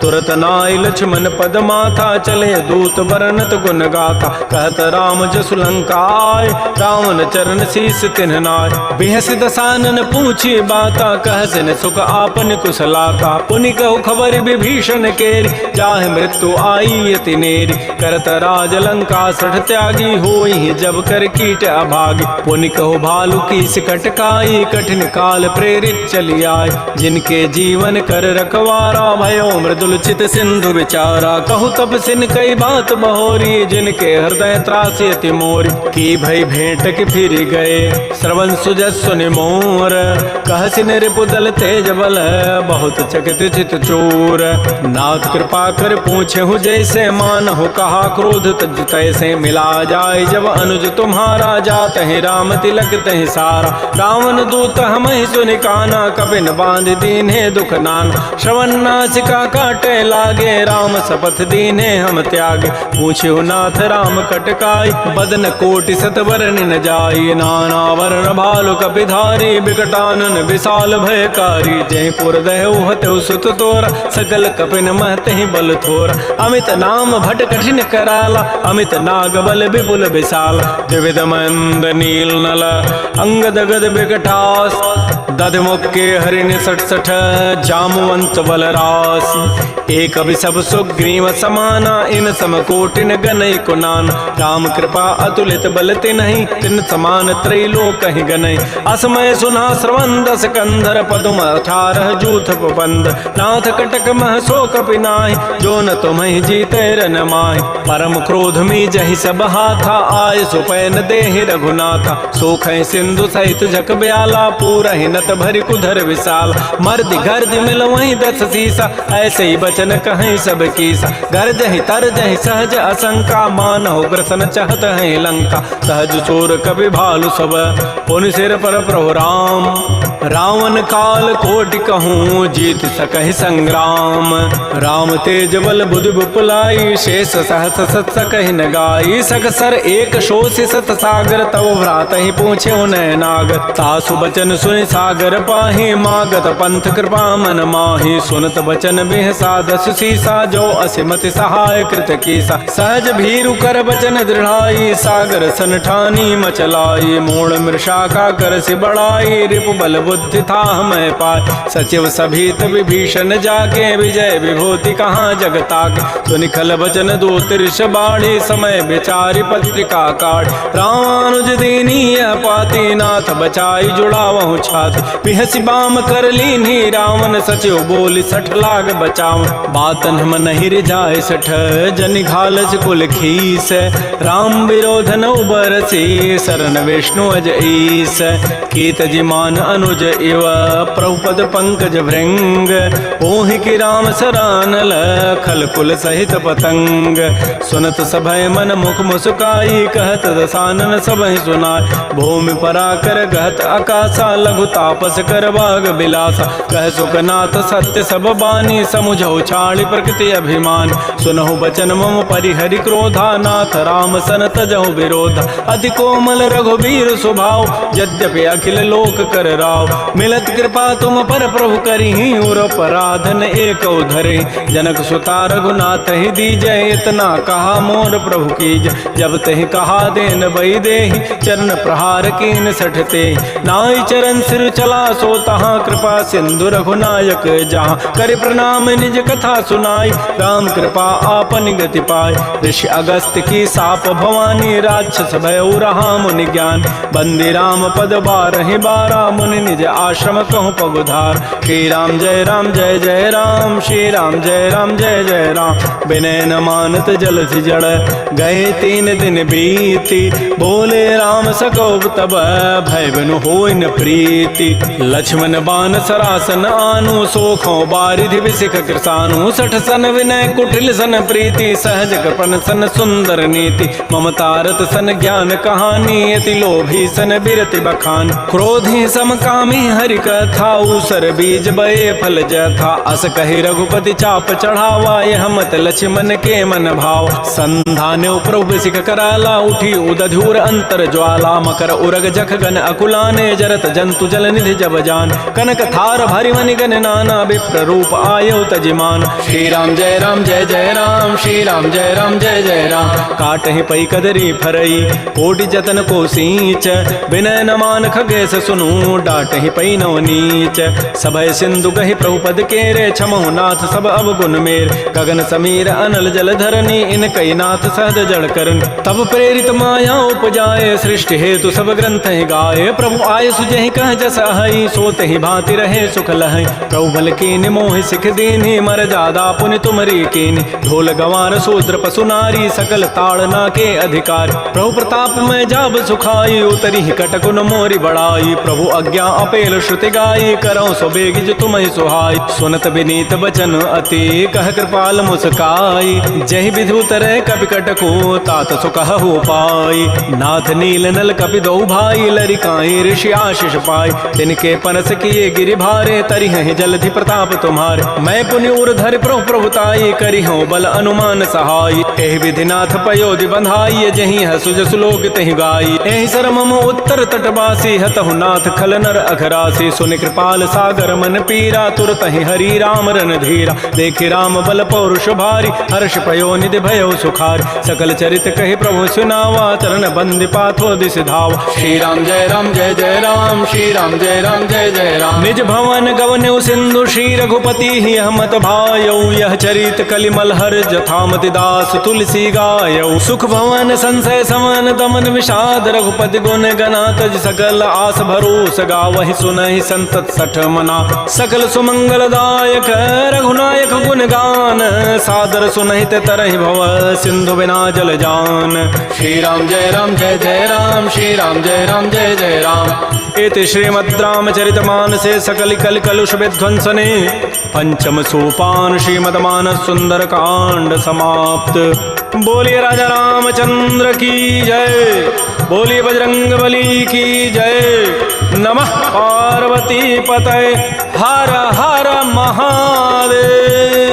तुरत नाई लक्ष्मण पद माथा, चले दूत बरनत गुण गाथा। कहत राम जसु लंका आए, रावण चरण शीस तिन्ह नाय। बिहस दसानन पूछी बाता, कहसिन सुख आपन कुशलाता। पुनि कहु खबर विभीषण केरी, जाहि मृत्यु आई अति नेरी। करत राज लंका सठ त्यागी, होई जब कर कीट अभागी। पुनि कहु भालु की सिकट काई, कठिन काल प्रेरित चली आए। जिनके जीवन कर रखवारा, भयो मृदुल चित सिंधु विचारा। कहु तपसिन कई बात बहोरी, जिनके हृदय त्रासी अति मोरी। की भई भेंट की फिर गए, श्रवण सुजस सुनि मोर। कहसिन रिपु दल तेज बल, बहुत चकित चित चोर। नाथ कृपा कर पूछे हूँ जैसे, मानहु कहा क्रोध तज तैसे। मिला जाए जब अनुज तुम्हारा, जात है राम तिलक तहि सारा। रावण दूत हम ही सुनि काना, कपिन बांध दीन्हे दुख नाना। श्रवण नासिका काटे लागे, राम शपथ दीन्हे हम त्यागे। पूछ्यो नाथ राम कटकाई, बदन कोटि सत वरन न जाई। नाना वर्ण भालु कपिधारी, बिकटानन विशाल भयकारी। जय पुर दहु हतु सुत तोरा, सकल कपिन महत ही बल थोरा। अमित नाम भट कठिन कराला, अमित नाग बल विपुल विशाल। द्विविध मंद नील नल अंगद गद बिकटास, दध मुक्के हरिण सठ सठ जामुवंत बलरास। एक अभिसभ सुग्रीव समाना, इन समकोटिन गनई कुनान। राम कृपा अतुलित बल तिन्हि, तिन समान त्रैलोक ही गनई। असमय सुना श्रवण दस कंधर, पदुम 18 जूथ बंद। नाथ कटक मह सो कपि नाहि, जो न तुम्हि जीते रन माहि। परम क्रोध मी जहि सब हाथा, आय सुपैन देहि रघुनाथा। सोख सिंधु सहित जक ब्याला, पूरहि नत भरि कुधर विशाल। मर्द गर्द मिल वहीं 10 सीसा, ऐसे ही बचन कहीं सब कीसा। गर्जहि तरजहि सहज असंका, मानहु ग्रसन चहत है लंका। सहज चोर कवि भालु सब, पुनि सिर पर प्रभु राम। रावण काल कोटि कहूँ, जीत सकहि संग्राम। राम तेज बल बुधि बुपलाई, शेष सहस सत सकहि न गाई। सकसर एक शोष सत सागर, तव भ्रात ही पूछे उन्हें नागर। सासु बचन सुनि सागर पाहि, मागत पंथ कृपा मन माहि। सुनत बचन बिह साधस सीसा, जो असिमति सहाय कृत कीसा। सहज भीरु कर बचन दृढ़ाई, सागर सन ठानी मचलाई। मूढ़ मृषा का कर सि बढ़ाई, रिपु बल बुद्धि था मैं पाय। सचिव सभीत विभीषण जाके, विजय विभूति कहाँ जगताके। सुनि खल बचन दूत ऋष बाढ़ी, समय विचारि पत्रिका काढ़। रामानुज दीनी यह पाती, नाथ बचाई जुड़ावहु छाती। पिहसि बाम कर लीन्ही, रावण सचिव बोली 60 लाग बचाव। बातन हम नहीं रिझाए 60, जनि घालस कुल खीस। राम विरोधन उबरसी, शरण विष्णु अज ईस। कीत जिमान अनुज इव, प्रभुपद पंकज भृंग। ओहि की राम सरानल, खल कुल सहित पतंग। सुनत सभय मन मुख मुस्काई, कहत दसानन सबहि सुनाय। भूमि पराकर गहत आकाशा, लघु तापस कर बाग बिलासा। कह सुखनाथ सत्य सब बानी, समुझौ छाड़ी प्रकृति अभिमान। सुनहु बचन मम परिहरि क्रोधा, नाथ राम सन तजहु विरोधा। अति कोमल रघुबीर स्वभाव, यद्यपि अखिल लोक कर राव। मिलत कृपा तुम पर प्रभु करिहि, उर पराधन एक धरे। जनक सुता रघुनाथ ही दीजय, इतना कहा मोर प्रभु कीज। जब तहि कहा देन बई देहि, चरण प्रहार कीन सठते। नाई चरण सिर चला सो तहाँ, कृपा सिंधु रघुनायक जहाँ। कर प्रणाम निज कथा सुनाई, राम कृपा आपन गति पाय। ऋषि अगस्त की साप भवानी, राक्षस भयउ रहा मुनि ज्ञान। बंदी राम पद 12 मुनि निज आश्रम कहूँ पगुधार। श्री राम जय राम, श्री राम जय जय राम। विनय न मानत जलधि जड़, गए 3 दिन बीती। बोले राम सकोप तब, भय बिनु होय न प्रीति। लक्ष्मण बान सरासन आनु, सोखों बारिधि विसिख कृसानु। 60 सन विनय कुटिल सन प्रीति, सहज कृपन सन सुंदर नीति। नीति, ममतारत सन ज्ञान कहानी, अति लोभी सन बिरति बखान। क्रोधी समकामी हरि कथा, ऊसर बीज बये फल जथा। अस कहि रघुपति चाप चढ़ावा, यह मत लक्ष्मण के मन भाव। संधान्यो प्रभु सिख कराला, उठी उदधूर अंतर ज्वाला। मकर उरग जख गन अकुलाने, जरत जंतु जल निधि जब जान। कनक थार भरि मनि गन नाना, विप्र रूप आयो तजिमान। श्री राम जय राम जय जय राम, श्री राम जय राम जय जय राम। काटहि पै कदरी फरई, कोटि जतन को सींच। विनय न मान खगेश सुनु, डांटहि पै नव नीच। सभय सिंधु गहि प्रभु पद केरे, छमहु नाथ सब अवगुण मेर। गगन समीर अनल जल धरनी, इन कई नाथ सहज जड़ करन। तब प्रेरित माया उपजाए, सृष्टि हेतु सब ग्रंथ ही गाए। प्रभु आय सुजहि कह जस अहै, सोतहि भांति रहे सुख लहै। प्रभु बल कीन्हि मोहि सिख दीन्हि, मर जादा पुनि तुमरी कीन्हि। ढोल गंवार शूद्र पशु नारी, सकल ताड़ना के अधिकार। प्रभु प्रताप में जाब सुखाई, उतरी कटकुन मोरी बड़ाई। प्रभु आज्ञा अपेल श्रुति गाई, करौ सो बेग जो तुम्हि सुहाई। सुनत विनीत बचन अति, कह कृपाल मुस्काई। जहि विधि उतरै कपि कटको, तात सो कहु पाई। नाथ नील नल कपि दो भाई, लरिकाई ऋषि आशीष पाई। तिनके परस किए गिरि भारे, तरिहहि जलधि प्रताप तुम्हारे। मैं पुनि उर धरि प्रभु प्रभुताई, करिहउँ बल अनुमान सहाय। एहि विधि नाथ पयोधि बंधाई, जहि हसु जसु लोक तहि गाई। एहि सर मम उत्तर तटवासी, हतहु नाथ खल नर अघरासी। सुनि कृपाल सागर मन पीरा, तुरतहि हरि राम रन धीरा। देखि राम बल पौरुष भारी, हर्ष पयो निधि भयो सुखारी। सकल चरित कहि प्रभु सुनावा, चरण बंदि पाथो दिस धावा। श्री राम जय राम जय जय राम, श्री राम जय राम जय जय राम। निज भवन गवन्यु सिंधु, श्री रघुपति ही हमत भायौ। यह चरित कलिमल हर जथामति दास तुलसी गायौ। सुख भवन संशय समन दमन विषाद, रघुपति गुण गना तज सकल आस भरोस गावहि। सुनहि संतत सठ मना, सकल सुमंगल दायक रघुनायक गुण गान। सादर सुनहि ते तरहि भव, सिंधु बिना जल जान। श्री राम जय राम जय जय राम, श्री राम जय राम जय जय राम। इति श्रीमद् रामचरितमानसे सकल कल कलुष विध्वंसने, पंचम सोपान श्रीमद् मानस सुंदर कांड समाप्त। बोलिए राजा रामचंद्र की जय, बोलिए बजरंग बली की जय। नमः पार्वती पतये, हर हर महादेव।